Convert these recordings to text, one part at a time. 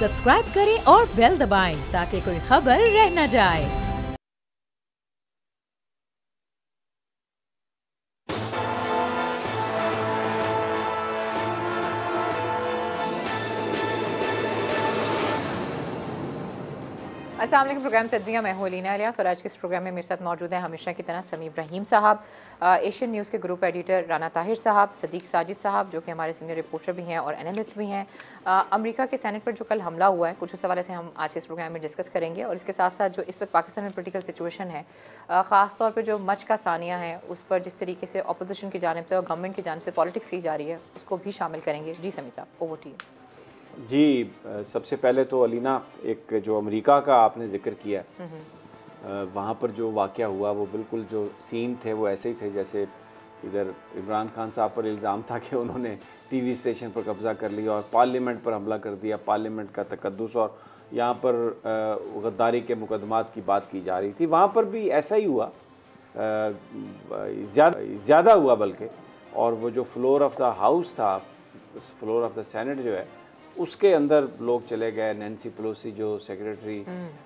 Subscribe करें और bell दबाएं ताकि कोई खबर रह न जाए। अस्सलाम वालेकुम। प्रोग्राम तज्जिया मैं हूं अलीना इलियास और आज के इस प्रोग्राम में मेरे साथ मौजूद हैं हमेशा की तरह समीम रहीम साहब, एशियन न्यूज़ के ग्रुप एडिटर राना ताहिर साहब, सदीक साजिद साहब जो कि हमारे सीनियर रिपोर्टर भी हैं और एनालिस्ट भी हैं। अमेरिका के सेनेट पर जो कल हमला हुआ है, कुछ उस हवाले से हम आज के इस प्रोग्राम में डिस्कस करेंगे और इसके साथ साथ जो इस वक्त पाकिस्तान में पोलिटिकल सिचुएशन है, ख़ास तौर पर जो मच का सानिया है उस पर जिस तरीके से अपोजिशन की जानिब से और गवर्नमेंट की जानिब से पॉलिटिक्स की जा रही है उसको भी शामिल करेंगे। जी समीर साहब, ओवर टू यू। जी, सबसे पहले तो अलीना, एक जो अमेरिका का आपने जिक्र किया, वहाँ पर जो वाक़या हुआ वो बिल्कुल जो सीन थे वो ऐसे ही थे जैसे इधर इमरान खान साहब पर इल्ज़ाम था कि उन्होंने टीवी स्टेशन पर कब्ज़ा कर लिया और पार्लियामेंट पर हमला कर दिया, पार्लियामेंट का तकद्दुस, और यहाँ पर गद्दारी के मुकदमात की बात की जा रही थी। वहाँ पर भी ऐसा ही हुआ, ज़्यादा हुआ बल्कि। और वो जो फ्लोर ऑफ द हाउस था, फ्लोर ऑफ द सेनेट जो है, उसके अंदर लोग चले गए। नैन्सी पेलोसी जो सेक्रेटरी,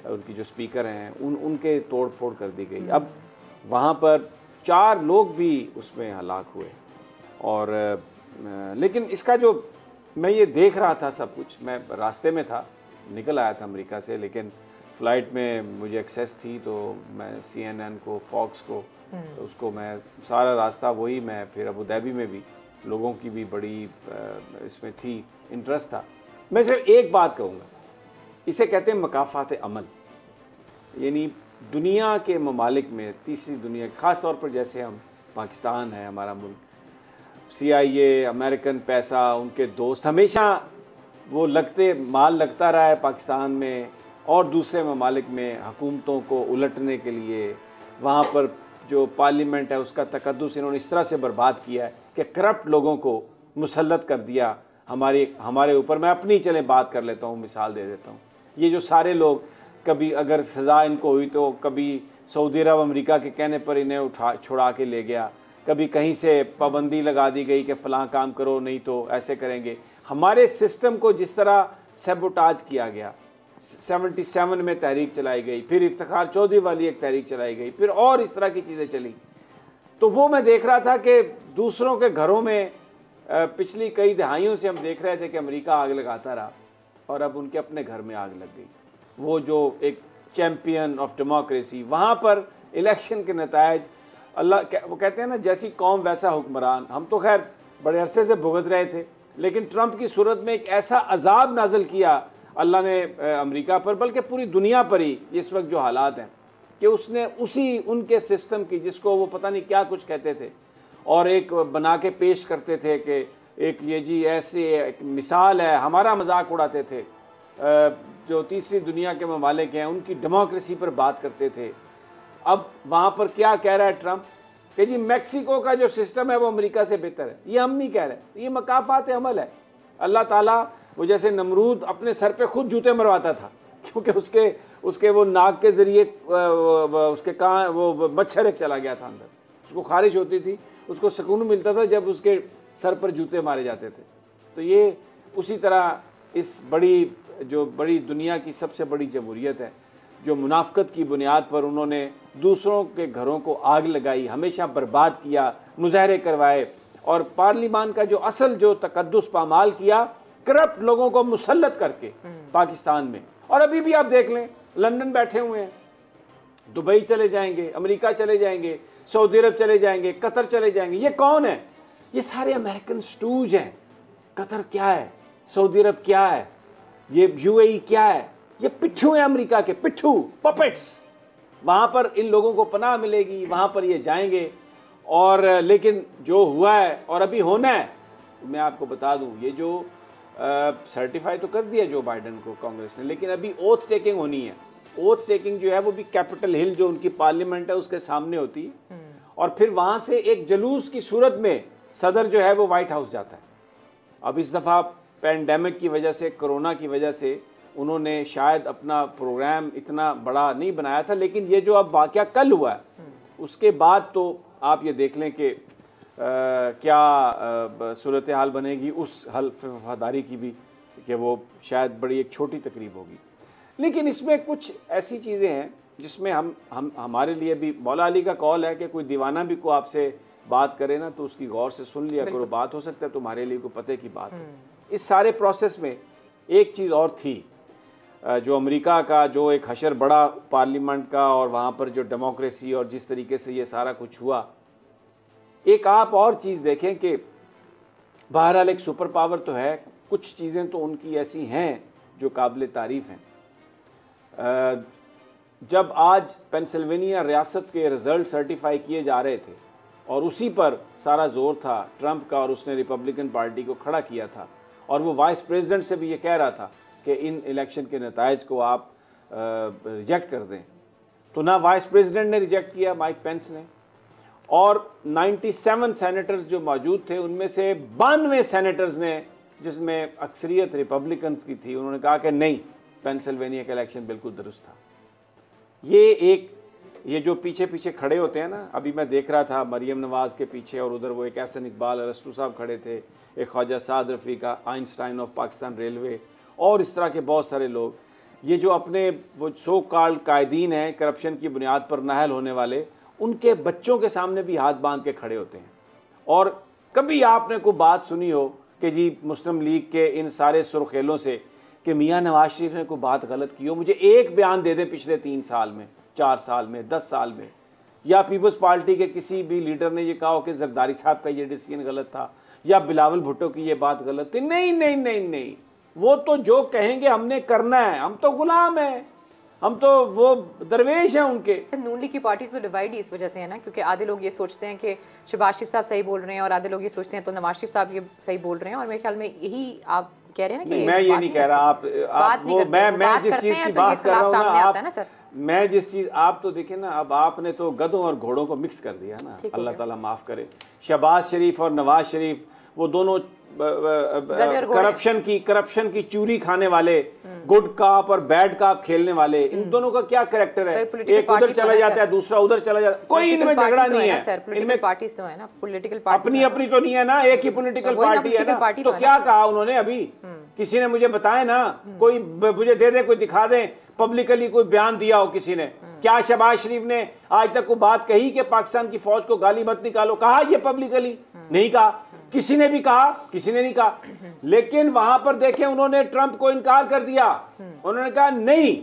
उनकी जो स्पीकर हैं, उनके तोड़ फोड़ कर दी गई। अब वहाँ पर 4 लोग भी उसमें हलाक हुए। और लेकिन इसका जो मैं ये देख रहा था सब कुछ, मैं रास्ते में था, निकल आया था अमेरिका से, लेकिन फ़्लाइट में मुझे एक्सेस थी तो मैं CNN को, फॉक्स को, उसको मैं सारा रास्ता वही, मैं फिर अबू धाबी में भी लोगों की भी बड़ी इसमें थी, इंटरेस्ट था। मैं सिर्फ एक बात कहूँगा, इसे कहते हैं मकाफ़ात अमल। यानी दुनिया के ममालिक में, तीसरी दुनिया, ख़ास तौर पर जैसे हम, पाकिस्तान है हमारा मुल्क, CIA, अमेरिकन पैसा, उनके दोस्त, हमेशा वो माल लगता रहा है पाकिस्तान में और दूसरे ममालिक में हुकूमतों को उलटने के लिए। वहाँ पर जो पार्लियामेंट है उसका तकद्दुस इन्होंने इस तरह से बर्बाद किया है कि करप्ट लोगों को मुसल्लत कर दिया हमारे ऊपर। मैं अपनी चले बात कर लेता हूँ, मिसाल दे देता हूँ। ये जो सारे लोग, कभी अगर सज़ा इनको हुई तो कभी सऊदी अरब अमेरिका के कहने पर इन्हें छुड़ा के ले गया, कभी कहीं से पाबंदी लगा दी गई कि फ़लाँ काम करो नहीं तो ऐसे करेंगे। हमारे सिस्टम को जिस तरह सैबोटाज किया गया, 77 में तहरीक चलाई गई, फिर इफ्तिखार चौधरी वाली एक तहरीक चलाई गई, फिर और इस तरह की चीज़ें चली। तो वो मैं देख रहा था कि दूसरों के घरों में पिछली कई दहाइयों से हम देख रहे थे कि अमेरिका आग लगाता रहा और अब उनके अपने घर में आग लग गई। वो जो एक चैम्पियन ऑफ डेमोक्रेसी, वहाँ पर इलेक्शन के नतायज, वो कहते हैं ना, जैसी कौम वैसा हुक्मरान। हम तो खैर बड़े अरसे से भुगत रहे थे, लेकिन ट्रंप की सूरत में एक ऐसा अजाब नाजिल किया अल्लाह ने अमेरिका पर, बल्कि पूरी दुनिया पर ही इस वक्त जो हालात हैं, कि उसने उनके सिस्टम की, जिसको वो पता नहीं क्या कुछ कहते थे और एक बना के पेश करते थे कि एक ये जी ऐसे एक मिसाल है, हमारा मजाक उड़ाते थे। जो तीसरी दुनिया के ममालिक हैं उनकी डेमोक्रेसी पर बात करते थे। अब वहाँ पर क्या कह रहा है ट्रंप कि जी मैक्सिको का जो सिस्टम है वो अमेरिका से बेहतर है। ये हम नहीं कह रहे, ये मकाफ़ात अमल है। अल्लाह ताला वो जैसे नमरूद अपने सर पे खुद जूते मरवाता था, क्योंकि उसके वो नाक के ज़रिए उसके कान वो मच्छर एक चला गया था अंदर, उसको खारिश होती थी, उसको सुकून मिलता था जब उसके सर पर जूते मारे जाते थे। तो ये उसी तरह इस बड़ी दुनिया की सबसे बड़ी जमहूरियत है, जो मुनाफ़क़त की बुनियाद पर उन्होंने दूसरों के घरों को आग लगाई, हमेशा बर्बाद किया, मुजाहरे करवाए और पार्लियामान का जो असल जो तकद्दुस पामाल किया, करप्ट लोगों को मुसल्लत करके पाकिस्तान में। और अभी भी आप देख लें, लंदन बैठे हुए हैं, दुबई चले जाएंगे, अमेरिका चले जाएंगे, सऊदी अरब चले जाएंगे, कतर चले जाएंगे। ये कौन है? ये सारे अमेरिकन स्टूज हैं। कतर क्या है? सऊदी अरब क्या है? ये UAE क्या है? ये पिट्ठू हैं, अमेरिका के पिट्ठू, पपेट्स। वहाँ पर इन लोगों को पनाह मिलेगी, वहाँ पर ये जाएंगे। और लेकिन जो हुआ है और अभी होना है, मैं आपको बता दूँ, ये जो सर्टिफाई तो कर दिया जो बाइडन को कांग्रेस ने, लेकिन अभी ओथ टेकिंग होनी है। ओथ टेकिंग जो है वो भी कैपिटल हिल, जो उनकी पार्लियामेंट है, उसके सामने होती है। और फिर वहाँ से एक जलूस की सूरत में सदर जो है वो वाइट हाउस जाता है। अब इस दफ़ा पैंडेमिक की वजह से, कोरोना की वजह से उन्होंने शायद अपना प्रोग्राम इतना बड़ा नहीं बनाया था, लेकिन ये जो अब वाक़या कल हुआ है, उसके बाद तो आप ये देख लें कि क्या सूरत हाल बनेगी उस वफादारी की भी कि वो शायद बड़ी एक छोटी तकरीब होगी। लेकिन इसमें कुछ ऐसी चीज़ें हैं जिसमें हम हमारे लिए भी, मौला अली का कौल है कि कोई दीवाना भी को आपसे बात करे ना तो उसकी गौर से सुन लिया करो, बात हो सकता है तुम्हारे लिए कोई पते की बात है। इस सारे प्रोसेस में एक चीज़ और थी, जो अमेरिका का जो एक हशर बड़ा पार्लियामेंट का और वहाँ पर जो डेमोक्रेसी और जिस तरीके से ये सारा कुछ हुआ, एक आप और चीज़ देखें कि बहरहाल एक सुपर पावर तो है, कुछ चीज़ें तो उनकी ऐसी हैं जो काबिल तारीफ़ हैं। जब आज पेंसिल्वेनिया रियासत के रिज़ल्ट सर्टिफाई किए जा रहे थे और उसी पर सारा जोर था ट्रंप का, और उसने रिपब्लिकन पार्टी को खड़ा किया था, और वो वाइस प्रेसिडेंट से भी ये कह रहा था कि इन इलेक्शन के नताइज को आप रिजेक्ट कर दें, तो ना वाइस प्रेसिडेंट ने रिजेक्ट किया, माइक पेंस ने, और 97 सेनेटर्स जो मौजूद थे उनमें से 92 सेनेटर्स ने, जिसमें अक्सरियत रिपब्लिकन्स की थी, उन्होंने कहा कि नहीं, पेंसिल्वेनिया का इलेक्शन बिल्कुल दुरुस्त था। ये जो पीछे पीछे खड़े होते हैं ना, अभी मैं देख रहा था मरियम नवाज के पीछे, और उधर वो एक एहसन इकबाल अरस्तू साहब खड़े थे, एक Khawaja Saad रफ़ीका, Einstein of Pakistan railway, और इस तरह के बहुत सारे लोग, ये जो अपने वो सो कॉल्ड कायदीन हैं करप्शन की बुनियाद पर नाहल होने वाले, उनके बच्चों के सामने भी हाथ बांध के खड़े होते हैं। और कभी आपने कोई बात सुनी हो कि जी मुस्लिम लीग के इन सारे सुर्खेलों से कि मियाँ नवाज शरीफ ने कोई बात गलत की हो, मुझे एक बयान दे दे पिछले 3 साल में, 4 साल में, 10 साल में, या पीपल्स पार्टी के किसी भी लीडर ने ये कहा हो कि जरदारी साहब का ये डिसीजन गलत था, या बिलावल भुट्टो की ये बात गलत थी। नहीं नहीं नहीं नहीं, वो तो जो कहेंगे हमने करना है, हम तो गुलाम हैं, हम तो वो दरवेश हैं उनके। सर नून लीग की पार्टी तो डिवाइड ही इस वजह से है ना, क्योंकि आधे लोग ये सोचते हैं कि शहबाज शरीफ साहब सही बोल रहे हैं, और आधे लोग ये सोचते हैं तो नवाज शरीफ साहब ये सही बोल रहे हैं, और मेरे ख्याल में यही आप कह रहे हैं ना कि मैं ये नहीं कह रहा, आप वो मैं जिस चीज की बात कर रहा हूँ ना, मैं जिस चीज, आप तो देखें ना, अब आपने तो गधों और घोड़ों को मिक्स कर दिया ना, अल्लाह ताला माफ करे। शहबाज शरीफ और नवाज शरीफ वो दोनों करप्शन की चूरी खाने वाले, गुड काप और बैड काप खेलने वाले, इन दोनों का क्या कैरेक्टर है? एक उधर चला जाता है, दूसरा उधर चला जाता है, कोई इनमें झगड़ा नहीं है। इनमें पार्टी तो है ना, पॉलिटिकल पार्टी अपनी अपनी तो नहीं है ना, एक ही पॉलिटिकल पार्टी है ना। तो क्या कहा उन्होंने अभी? किसी ने मुझे बताया ना, कोई मुझे दे दे, कोई दिखा दे पब्लिकली कोई बयान दिया हो किसी ने। क्या शहबाज शरीफ ने आज तक कोई बात कही कि पाकिस्तान की फौज को गाली मत निकालो? कहा ये पब्लिकली? नहीं कहा। किसी ने भी कहा? किसी ने नहीं कहा। लेकिन वहां पर देखें, उन्होंने ट्रंप को इनकार कर दिया। उन्होंने कहा नहीं,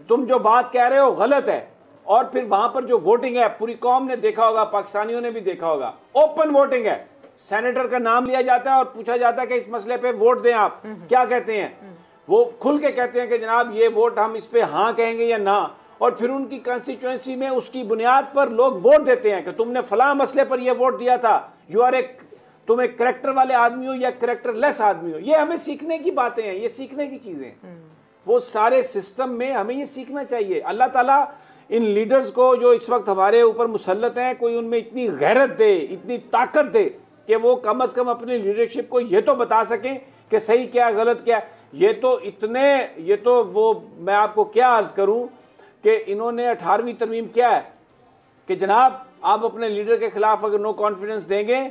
तुम जो बात कह रहे हो गलत है। और फिर वहां पर जो वोटिंग है, पूरी कौम ने देखा होगा, पाकिस्तानियों ने भी देखा होगा, ओपन वोटिंग है। सेनेटर का नाम लिया जाता है और पूछा जाता है कि इस मसले पे वोट दें आप, क्या कहते हैं? वो खुल के कहते हैं कि जनाब ये वोट हम इस पे हाँ कहेंगे या ना। और फिर उनकी कंस्टिट्यूएंसी में उसकी बुनियाद पर लोग वोट देते हैं कि तुमने फलां मसले पर यह वोट दिया था, तुम एक करेक्टर वाले आदमी हो या करेक्टर लेस आदमी हो। ये हमें सीखने की बातें हैं, ये सीखने की चीजें हैं। वो सारे सिस्टम में हमें ये सीखना चाहिए। अल्लाह ताला इन लीडर्स को जो इस वक्त हमारे ऊपर मुसल्लत हैं, कोई उनमें इतनी गैरत दे, इतनी ताकत दे कि वो कम से कम अपनी लीडरशिप को ये तो बता सकें कि सही क्या गलत क्या। ये तो वो मैं आपको क्या अर्ज करूं कि इन्होंने 18वीं तरमीम क्या है कि जनाब आप अपने लीडर के खिलाफ अगर नो कॉन्फिडेंस देंगे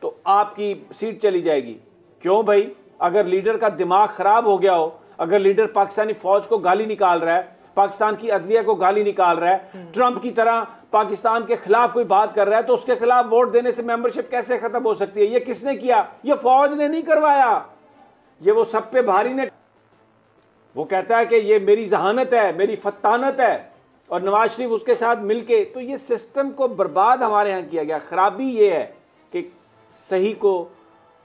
तो आपकी सीट चली जाएगी। क्यों भाई? अगर लीडर का दिमाग खराब हो गया हो, अगर लीडर पाकिस्तानी फौज को गाली निकाल रहा है, पाकिस्तान की अदलिया को गाली निकाल रहा है, ट्रंप की तरह पाकिस्तान के खिलाफ कोई बात कर रहा है, तो उसके खिलाफ वोट देने से मेंबरशिप कैसे खत्म हो सकती है? ये किसने किया? ये फौज ने नहीं करवाया, ये वो सब पे भारी ने। वो कहता है कि ये मेरी जहानत है, मेरी फत्तानत है, और नवाज शरीफ उसके साथ मिलके। तो ये सिस्टम को बर्बाद हमारे यहाँ किया गया। खराबी ये है कि सही को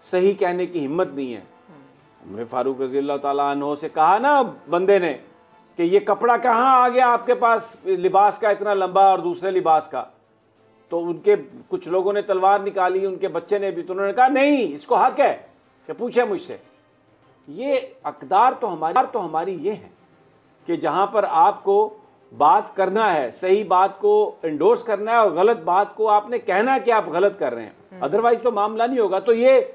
सही कहने की हिम्मत नहीं है। हमने फारूक रज़ी अल्लाह ताला अन्हो से कहा ना बंदे ने कि ये कपड़ा कहाँ आ गया आपके पास, लिबास का इतना लंबा और दूसरे लिबास का? तो उनके कुछ लोगों ने तलवार निकाली, उनके बच्चे ने भी, तो उन्होंने कहा नहीं, इसको हक है कि पूछे मुझसे। ये अकदार तो हमारी ये है कि जहां पर आपको बात करना है, सही बात को एंडोर्स करना है, और गलत बात को आपने कहना है कि आप गलत कर रहे हैं, अदरवाइज तो मामला नहीं होगा। तो ये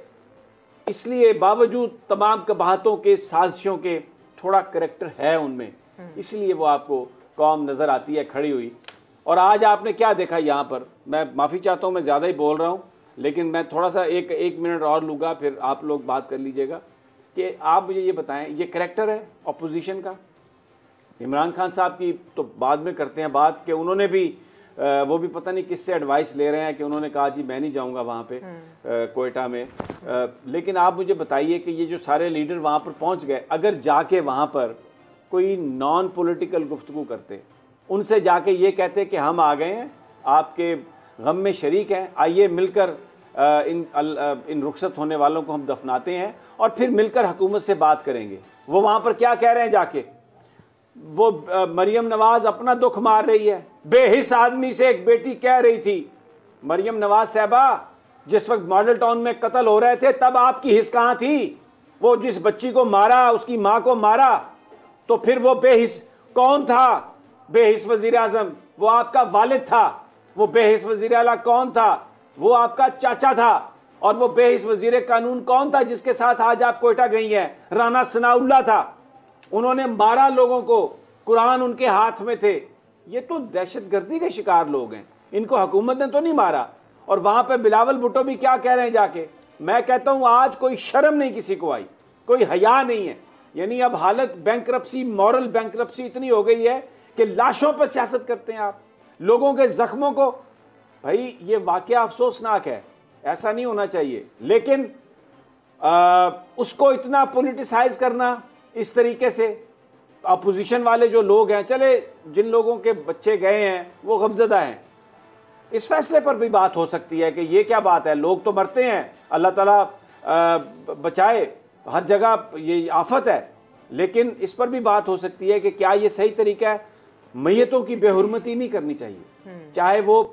इसलिए बावजूद तमाम कबाहतों के, साजिशों के, थोड़ा करेक्टर है उनमें, इसलिए वो आपको कौम नजर आती है खड़ी हुई। और आज आपने क्या देखा यहाँ पर? मैं माफी चाहता हूँ, मैं ज्यादा ही बोल रहा हूँ, लेकिन मैं थोड़ा सा एक मिनट और लूंगा, फिर आप लोग बात कर लीजिएगा कि आप मुझे ये बताएं, ये करैक्टर है अपोजिशन का? इमरान खान साहब की तो बाद में करते हैं बात कि उन्होंने भी वो भी पता नहीं किससे एडवाइस ले रहे हैं कि उन्होंने कहा जी मैं नहीं जाऊंगा वहाँ पे कोयटा में। लेकिन आप मुझे बताइए कि ये जो सारे लीडर वहाँ पर पहुँच गए, अगर जाके वहाँ पर कोई नॉन पॉलिटिकल गुफ्तगू करते, उनसे जाके ये कहते कि हम आ गए हैं, आपके गम में शरीक हैं, आइए मिलकर इन रुखसत होने वालों को हम दफनाते हैं और फिर मिलकर हुकूमत से बात करेंगे। वो वहाँ पर क्या कह रहे हैं जाके? वो मरियम नवाज अपना दुख मार रही है। बेहिस आदमी से एक बेटी कह रही थी, मरियम नवाज साहबा जिस वक्त मॉडल टाउन में कत्ल हो रहे थे तब आपकी हिस्स कहाँ थी? वो जिस बच्ची को मारा, उसकी माँ को मारा, तो फिर वो बेहिस कौन था? बेहिस वजीर आजम वो आपका वालिद था। वो बेहिस वजीर आला कौन था? वो आपका चाचा था। और वो बेहिस वजीर कानून कौन था जिसके साथ आज आप कोयटा गई हैं? राना सनाउल्लाह था। उन्होंने मारा लोगों को, कुरान उनके हाथ में थे। ये तो दहशतगर्दी के शिकार लोग हैं, इनको हुकूमत ने तो नहीं मारा। और वहां पे बिलावल भुट्टो भी क्या कह रहे हैं जाके? मैं कहता हूं आज कोई शर्म नहीं किसी को आई, कोई हया नहीं है। यानी अब हालत बैंकरप्सी, मॉरल बैंकरप्सी इतनी हो गई है कि लाशों पर सियासत करते हैं आप, लोगों के जख्मों को। भाई ये वाकया अफसोसनाक है, ऐसा नहीं होना चाहिए। लेकिन उसको इतना पॉलिटिसाइज करना इस तरीके से, अपोजिशन वाले जो लोग हैं, चले जिन लोगों के बच्चे गए हैं वो गमज़दा हैं, इस फैसले पर भी बात हो सकती है कि ये क्या बात है, लोग तो मरते हैं, अल्लाह ताला बचाए, हर जगह ये आफत है। लेकिन इस पर भी बात हो सकती है कि क्या ये सही तरीका है? मैयतों की बेहुरमती नहीं करनी चाहिए, चाहे वो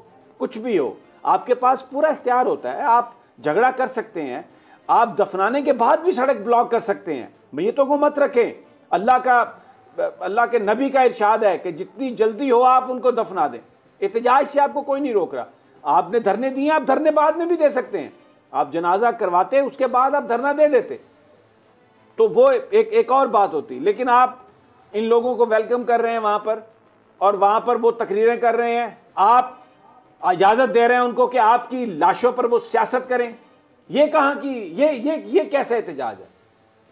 कुछ भी हो। आपके पास पूरा इख्तियार होता है, आप झगड़ा कर सकते हैं, आप दफनाने के बाद भी सड़क ब्लॉक कर सकते हैं, मैयतों को मत रखें। अल्लाह के नबी का इरशाद है कि जितनी जल्दी हो आप उनको दफना दें। एहतजाज से आपको कोई नहीं रोक रहा। आपने धरने दिए, आप धरने बाद में भी दे सकते हैं। आप जनाजा करवाते, उसके बाद आप धरना दे देते, तो वो एक और बात होती। लेकिन आप इन लोगों को वेलकम कर रहे हैं वहां पर, और वहां पर वो तकरीरें कर रहे हैं, आप इजाजत दे रहे हैं उनको कि आपकी लाशों पर वो सियासत करें। ये कहाँ की ये कैसा एहतजाज है?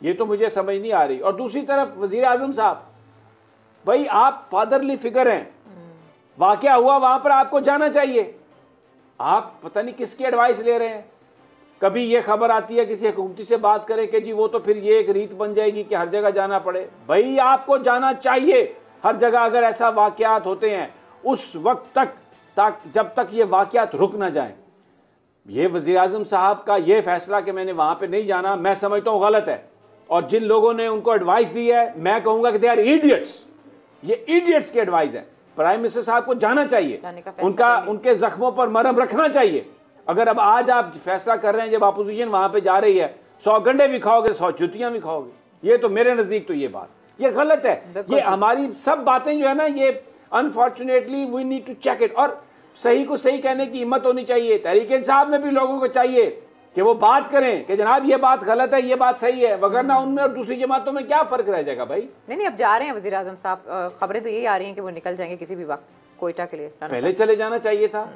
ये तो मुझे समझ नहीं आ रही। और दूसरी तरफ वजीर आजम साहब, भाई आप फादरली फिगर हैं, वाकया हुआ वहां पर आपको जाना चाहिए। आप पता नहीं किसकी एडवाइस ले रहे हैं। कभी ये खबर आती है किसी हुकूमती से बात करें कि जी वो तो फिर ये एक रीत बन जाएगी कि हर जगह जाना पड़े। भाई आपको जाना चाहिए हर जगह। अगर ऐसा वाकयात होते हैं उस वक्त तक जब तक ये वाकयात रुक ना जाए। ये वजीर आजम साहब का ये फैसला कि मैंने वहां पे नहीं जाना, मैं समझता हूँ गलत है। और जिन लोगों ने उनको एडवाइस दी है, मैं कहूंगा कि दे आर इडियट्स। ये इडियट्स की एडवाइस है। प्राइम मिनिस्टर साहब को जाना चाहिए, उनके जख्मों पर मरहम रखना चाहिए। अगर अब आज आप फैसला कर रहे हैं, जब अपोजिशन वहां पे जा रही है, 100 गंडे भी खाओगे, 100 जुतियां भी खाओगे। ये तो मेरे नजदीक तो ये बात ये गलत है। ये हमारी सब बातें जो है ना, ये unfortunately we need to check it. और सही को सही कहने की हिम्मत होनी चाहिए। तहरीक इंसाफ में भी लोगों को चाहिए कि वो बात करें कि जनाब ये बात गलत है, ये बात सही है, वगरना उनमें और दूसरी जमातों में क्या फर्क रह जाएगा भाई। नहीं, अब जा रहे हैं वजीर आजम साहब, खबरें तो यही आ रही हैं कि वो निकल जाएंगे किसी भी वक्त कोयटा के लिए। पहले चले जाना चाहिए था।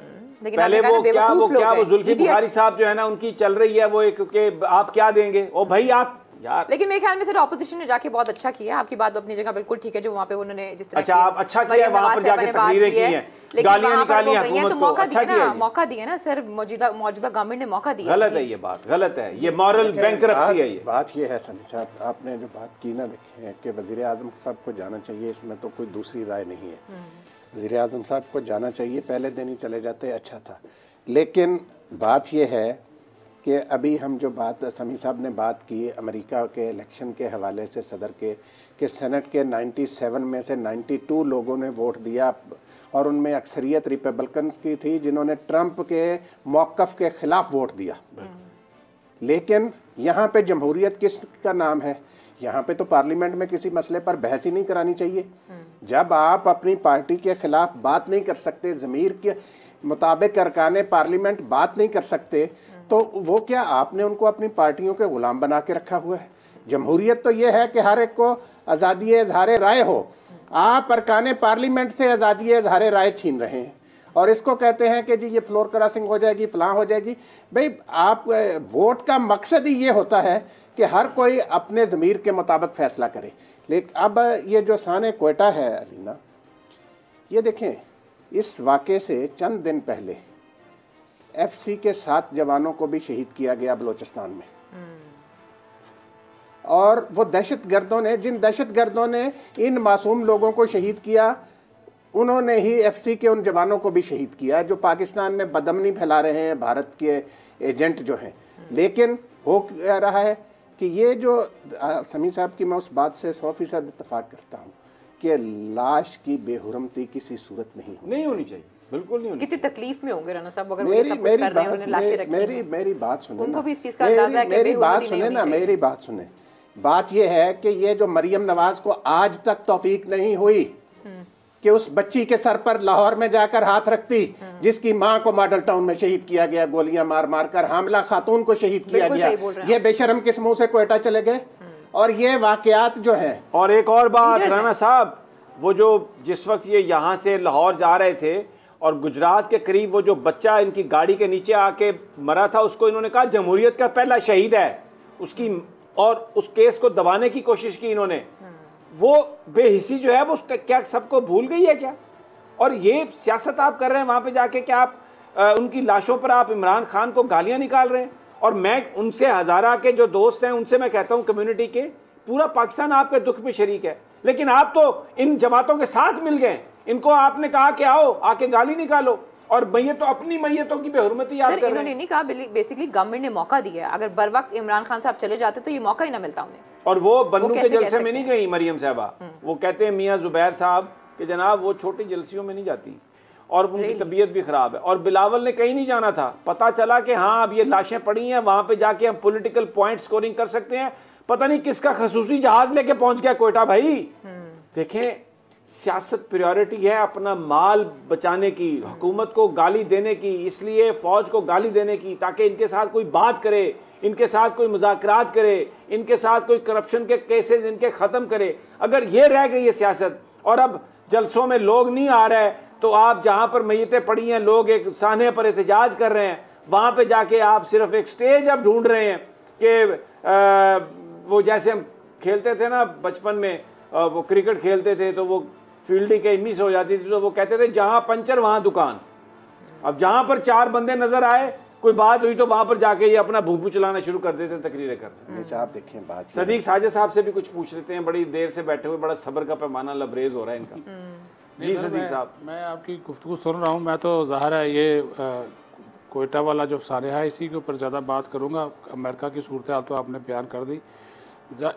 लेकिन पहले वो जुल्फी बुखारी साहब जो है ना, उनकी चल रही है वो एक के आप क्या देंगे ओ भाई आप यार। लेकिन मेरे ख्याल में सर ऑपोजिशन ने जाके बहुत अच्छा किया। आपकी बात अपनी जगह बिल्कुल ठीक है, जो वहाँ पे उन्होंने जिस तरह अच्छा आप अच्छा किया, वहाँ पर जाके तकरीरें की हैं, गालियां निकाली हुकूमत को, मौका दिया ना सर, मौजूदा गवर्नमेंट ने मौका दिया। गलत है ये बात, गलत है, ये मॉरल बैंकरप्सी है। ये बात ये है सनी साहब, आपने जो बात की ना, देखें कि वज़ीर आज़म साहब को जाना चाहिए, इसमें तो कोई दूसरी राय नहीं है। वज़ीर आज़म साहब को जाना चाहिए, पहले दिन ही चले जाते अच्छा था। लेकिन बात यह है कि अभी हम जो बात समी साहब ने बात की अमेरिका के इलेक्शन के हवाले से, सदर के, कि सेनेट के 97 में से 92 लोगों ने वोट दिया और उनमें अक्सरियत रिपब्लिकन्स की थी जिन्होंने ट्रंप के मौक़िफ़ के ख़िलाफ़ वोट दिया। लेकिन यहाँ पे जमहूरियत किसका नाम है? यहाँ पे तो पार्लियामेंट में किसी मसले पर बहस ही नहीं करानी चाहिए। जब आप अपनी पार्टी के ख़िलाफ़ बात नहीं कर सकते, ज़मीर के मुताबिक अरकाने पार्लियामेंट बात नहीं कर सकते, तो वो क्या आपने उनको अपनी पार्टियों के गुलाम बना के रखा हुआ है? जमहूरियत तो ये है कि हर एक को आज़ादी इज़हार राय हो। आप अरकाने पार्लियामेंट से आज़ादी इज़हार राय छीन रहे हैं और इसको कहते हैं कि जी ये फ्लोर क्रॉसिंग हो जाएगी, फलां हो जाएगी। भाई आप वोट का मकसद ही ये होता है कि हर कोई अपने ज़मीर के मुताबिक फ़ैसला करे। लेकिन अब ये जो साने कोयटा है अलीना, ये देखें, इस वाक़े से चंद दिन पहले FC के 7 जवानों को भी शहीद किया गया बलूचिस्तान में। और वो दहशतगर्दों ने, जिन दहशतगर्दों ने इन मासूम लोगों को शहीद किया, उन्होंने ही FC के उन जवानों को भी शहीद किया जो पाकिस्तान में बदअमनी फैला रहे हैं, भारत के एजेंट जो हैं। लेकिन हो क्या रहा है कि ये जो समीर साहब की, मैं उस बात से 100% इत्तेफाक करता हूँ कि लाश की बेहुरमती किसी सूरत नहीं होनी चाहिए। बिल्कुल नहीं होनी। कितनी तकलीफ में होंगे राना साहब अगर वो ये सब कुछ कर रहे हैं, उन्हें लाशें रखी हैं। मेरी बात सुने, उनको भी इस चीज़ का अंदाजा है कि मेरी बात बेहुरमती सुने नहीं ना, होनी चाहिए। मेरी बात सुने। बात यह है कि ये जो मरियम नवाज को आज तक तौफीक नहीं हुई कि उस बच्ची के सर पर लाहौर में जाकर हाथ रखती जिसकी मां को मॉडल टाउन में शहीद किया गया, गोलियां मार मार कर, हामला खातून को शहीद किया गया। ये बेशरम किस मुंह से कोयटा चले गए? और ये वाकयात जो है। और एक और बात राना साहब, वो जो जिस वक्त ये यहाँ से लाहौर जा रहे थे और गुजरात के करीब वो जो बच्चा इनकी गाड़ी के नीचे आके मरा था, उसको इन्होंने कहा जमहूरियत का पहला शहीद है उसकी, और उस केस को दबाने की कोशिश की इन्होंने। वो बेहिसी जो है वो क्या सबको भूल गई है क्या? और ये सियासत आप कर रहे हैं वहां पे जाके, क्या आप उनकी लाशों पर आप इमरान खान को गालियां निकाल रहे हैं? और मैं उनसे, हजारा के जो दोस्त हैं उनसे मैं कहता हूं, कम्युनिटी के, पूरा पाकिस्तान आपके दुख में शरीक है, लेकिन आप तो इन जमातों के साथ मिल गए। इनको आपने कहा कि आओ आके गाली निकालो, और मैयतों, अपनी मैयतों की बेहुरमती आप कर रहे हैं। इन्होंने नहीं कहा, बेसिकली गवर्नमेंट ने मौका दिया। अगर बर वक्त इमरान खान साहब चले जाते तो ये मौका ही ना मिलता उन्हें। और वो बन्नू के जलसे में नहीं गई मरियम साहबा, वो कहते हैं मियां जुबैर साहब कि जनाब वो छोटी जलसियों में नहीं जाती, और उनकी तबीयत भी खराब है। और बिलावल ने कहीं नहीं जाना था, पता चला कि हाँ अब ये लाशें पड़ी हैं, वहां पे जाके हम पॉलिटिकल पॉइंट स्कोरिंग कर सकते हैं। पता नहीं किसका खसूसी जहाज लेके पहुंच गया कोयटा। भाई देखें, सियासत प्रायोरिटी है अपना माल बचाने की, हुकूमत को गाली देने की, इसलिए फौज को गाली देने की ताकि इनके साथ कोई बात करे, इनके साथ कोई मुज़ाकरात करे, इनके साथ कोई करप्शन के केसेस इनके ख़त्म करे। अगर ये रह गई है सियासत, और अब जलसों में लोग नहीं आ रहे, तो आप जहाँ पर मैयतें पड़ी हैं, लोग एक साने पर एहतजाज कर रहे हैं, वहाँ पे जाके आप सिर्फ एक स्टेज अब ढूंढ रहे हैं कि वो जैसे हम खेलते थे ना बचपन में, वो क्रिकेट खेलते थे तो वो फील्डिंग के मिस हो जाती थी, तो वो कहते थे जहाँ पंचर वहाँ दुकान। अब जहाँ पर 4 बंदे नजर आए, कोई बात हुई, तो वहां पर जाके ये अपना भूपू चलाना शुरू कर देते हैं, तकरीरें करते हैं। आप देखें, बात सदीक साजिद साहब से भी कुछ पूछ लेते हैं, बड़ी देर से बैठे हुए, बड़ा सब्र का पैमाना लबरेज हो रहा है इनका। जी सदीक साहब, मैं आपकी गुफ्तगू सुन रहा हूँ, मैं तो ज़ाहिर है ये कोयटा वाला जो सारिया है इसी के ऊपर ज़्यादा बात करूँगा। अमेरिका की सूरत हाल तो आपने बयान कर दी।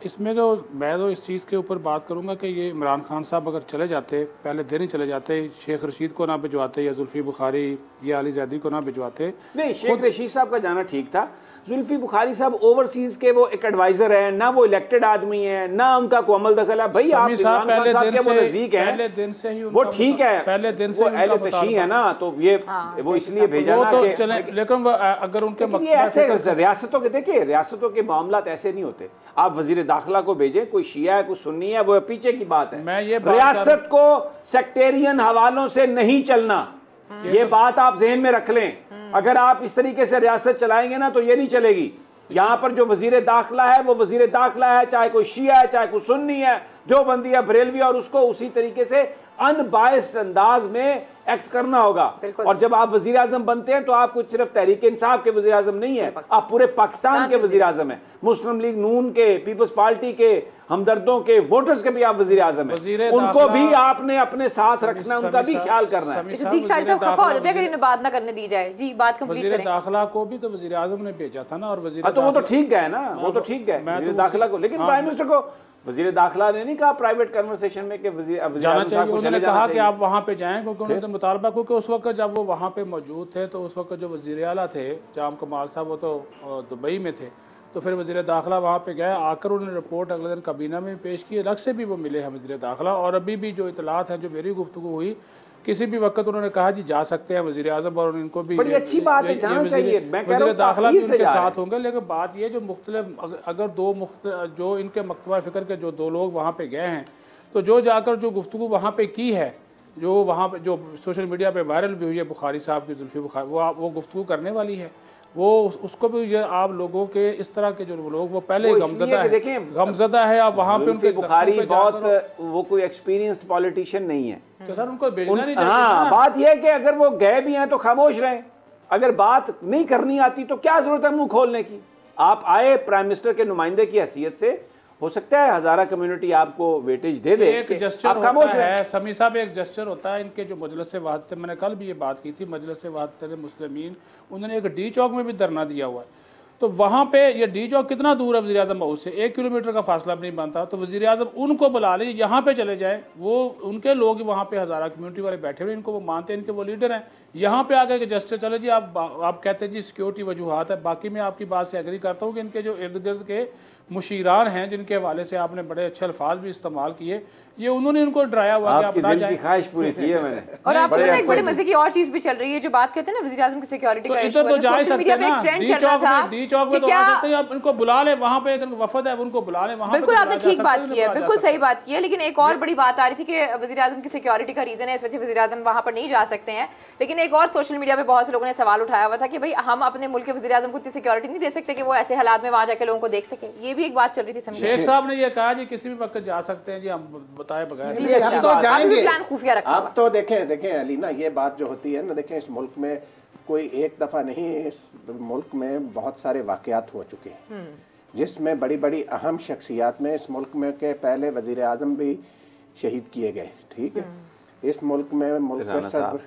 इसमें जो मैं तो इस चीज़ के ऊपर बात करूंगा कि ये इमरान खान साहब अगर चले जाते, पहले दिन ही चले जाते, शेख रशीद को ना भिजवाते या जुल्फी बुखारी या अली जैदी को ना भिजवाते। नहीं, शेख रशीद साहब का जाना ठीक था। जुल्फी बुखारी साहब ओवरसीज के वो एक एडवाइजर है ना, वो इलेक्टेड आदमी है ना, उनका कोई अमल दखल है। भाई आप इमरान खान साहब के वो नजदीक हैं, पहले दिन से ही वो ठीक है, पहले दिन से वो अहले तशी है ना, तो ये वो इसलिए भेजा ना कि, लेकिन अगर उनके ऐसे रियासतों के, देखिए रियासतों के मामला ऐसे नहीं होते। आप वजीर दाखिला को भेजें, कोई शिया है कोई सुन्नी है, वो पीछे की बात है। रियासत को सेक्टेरियन हवालों से नहीं चलना, ये बात आप जहन में रख लें। अगर आप इस तरीके से रियासत चलाएंगे ना तो ये नहीं चलेगी। यहाँ पर जो वजीर दाखिला है वो वजीर दाखिला है, चाहे कोई शिया है चाहे कोई सुन्नी है, जो बंदी है बरेलवी, और उसको उसी तरीके से अनबायस्ड अंदाज में एक्ट करना होगा। और जब आप वजीर आजम बनते हैं तो आप कुछ सिर्फ तहरीक इंसाफ के वजीर आजम नहीं है, आप पूरे पाकिस्तान के वजीर आजम है, मुस्लिम लीग नून के, पीपल्स पार्टी के, हमदर्दों के, वोटर्स के भी आप वजीर आजम है। उनको भी आपने अपने साथ रखना, उनका भी ख्याल करना है। बात ना करने दी जाए जी, बात कंप्लीट करें। दाखिला को भी तो वजीर आजम ने भेजा था ना, और वजीर तो वो तो ठीक गए ना, वो तो ठीक गए वजीर दाखिला को, लेकिन प्राइम मिनिस्टर को वजीर दाखिला ने नहीं कहा प्राइवेट कन्वर्सेशन में कि जाना चाहिए। उन्होंने कहा कि आप वहाँ पे जाएं, क्योंकि उन्होंने तो मुतालबा, क्योंकि उस वक्त जब वो वहाँ पे मौजूद थे तो उस वक्त जो वजीर आला थे जाम कमाल साहब, वो तो दुबई में थे, तो फिर वजीर दाखिला वहाँ पे गए, आकर उन्होंने रिपोर्ट अगले दिन काबीना में पेश की। अलग से भी वो मिले हैं वजीर दाखिला, और अभी भी जो इतलात हैं, जो मेरी गुफ्तगू हुई, किसी भी वक्त उन्होंने कहा जी जा सकते हैं वजीर आजम, और इनको भी बड़ी अच्छी बात है, जाना चाहिए। मैं कह रहा हूं दाखिला भी उनके साथ होंगे। लेकिन बात ये, जो मुख्तलिफ, अगर जो इनके मकतबा फ़िक्र के जो 2 लोग वहाँ पे गए हैं, तो जो जाकर जो गुफ्तगू वहाँ पे की है, जो वहाँ पे जो सोशल मीडिया पे वायरल भी हुई है बुखारी साहब की, जुल्फी बुखारी, वो गुफ्तगू करने वाली है। वो उसको भी ये आप लोगों के इस तरह के जो लोग वो पहले गमज़दा है, आप वहाँ पे उनके बुखारी बहुत वो कोई एक्सपीरियंस्ड पॉलिटिशियन नहीं है, तो सर उनको भेजना नहीं चाहिए। हाँ, बात यह है कि अगर वो गए भी हैं तो खामोश रहें, अगर बात नहीं करनी आती तो क्या जरूरत है मुंह खोलने की। आप आए प्राइम मिनिस्टर के नुमाइंदे की हैसियत से, हो सकता है हज़ारा कम्युनिटी आपको वेटेज दे दे, एक जस्चर होता है समी साहब, एक जस्चर होता है इनके जो मजलिस वाहिद, मैंने कल भी ये बात की थी, मजलिस वाहिद मुस्लिमीन, उन्होंने एक डी चौक में भी धरना दिया हुआ है। तो वहाँ पे ये डी चौक कितना दूर है वज़ीर आज़म हाउस से, 1 किलोमीटर का फासला भी नहीं बनता। तो वज़ीर आज़म उनको बुला ले, यहाँ पे चले जाए, वो उनके लोग वहाँ पे हज़ारा कम्युनिटी वाले बैठे हुए, इनको वो मानते हैं, इनके वो लीडर हैं। यहाँ पे आगे के जस्टिस चले जी, आप कहते हैं जी सिक्योरिटी वजूहात है, बाकी मैं आपकी बात से एग्री करता हूँ कि इनके जो इर्द गिर्द के मुशीरान हैं जिनके हवाले से आपने बड़े अच्छे अल्फाज भी इस्तेमाल किए, ये उन्होंने उनको डराया हुआ कि आप ना जाएं। ख्वाहिश पूरी की है मैंने। और आपको पता है एक बड़े मजे की और चीज भी चल रही है, जो बात करते हैं ना वज़ीर आज़म की सिक्योरिटी का इशू, तो जा सकते हैं ना डी चौक में तो आ सकते हैं, आप इनको बुला ले, वहाँ पे वफद है उनको बुला ले वहाँ। बिल्कुल आपने ठीक बात की है, बिल्कुल सही बात की है। लेकिन एक और बड़ी बात आ रही थी कि वज़ीर आज़म की सिक्योरिटी का रीजन है, इस वजह से वज़ीर आज़म वहाँ पर नहीं जा सकते हैं। लेकिन एक और सोशल मीडिया पे बहुत से लोगों ने सवाल उठाया हुआ था कि भाई हम अपने मुल्क के वज़ीर आज़म को इतनी सिक्योरिटी नहीं दे सकते कि वो ऐसे हालात में वहाँ जाकर लोगों को देख सके। ये भी एक बात चल रही थी। शेख साहब ने ये कहा जी किसी भी वक्त जा सकते हैं जी, हम बताए बगैर अब तो जाएंगे। खुफिया रखा अब तो देखें अलीना, ये बात जो होती है ना, देखें इस मुल्क में कोई एक दफा नहीं, इस मुल्क में बहुत सारे वाकयात हो चुके हैं जिसमें बड़ी बड़ी अहम शख्सियात में इस मुल्क में के पहले वजीर आजम भी शहीद किए गए। ठीक है, इस मुल्क में मुल्क के सब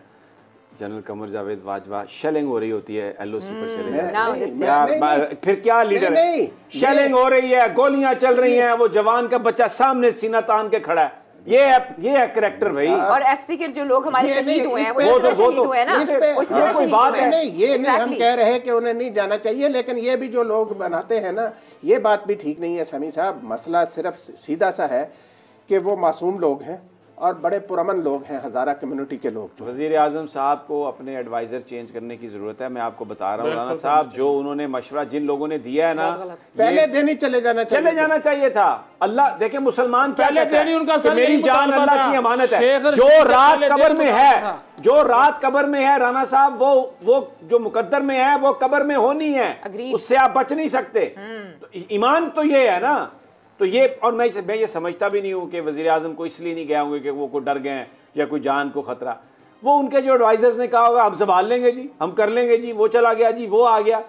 जनरल कमर जावेद बाजवा शेलिंग हो रही होती है, एलओसी पर चले जाए, फिर क्या लीडर है, शेलिंग हो रही है, गोलियां चल रही हैं, वो जवान का बच्चा सामने सीना तान के खड़ा है, ये है करैक्टर भाई। और एफसी के जो लोग हमारे शहीद हुए हैं, वो तो शहीद हुए ना, कोई बात है नहीं, ये नहीं हम कह रहे हैं कि उन्हें नहीं जाना चाहिए, लेकिन ये भी जो लोग बनाते हैं ना, ये बात भी ठीक नहीं है समी साहब। मसला सिर्फ सीधा सा है कि वो मासूम लोग हैं और बड़े पुरअमन लोग हैं, हज़ारा कम्युनिटी के लोग। वज़ीर आज़म साहब को अपने एडवाइजर चेंज करने की जरूरत है। मैं आपको बता रहा हूँ राना साहब, जो उन्होंने मशवरा जिन लोगों ने दिया है ना, पहले दिन ही चले जाना चाहिए था। अल्लाह देखे मुसलमान पहले दिन ही उनका मेरी जान अल्लाह की अमानत है। जो रात कब्र में है, जो रात कब्र में है राना साहब, वो जो मुकद्दर में है वो कब्र में होनी है, उससे आप बच नहीं सकते। ईमान तो ये है ना, तो ये, और मैं ये समझता भी नहीं हूँ कि वज़ीर आज़म को इसलिए नहीं गया होंगे कि वो को डर गए हैं या कोई जान को खतरा। वो उनके जो एडवाइजर्स ने कहा होगा हम संभाल लेंगे जी, हम कर लेंगे जी, वो चला गया जी, वो आ गया।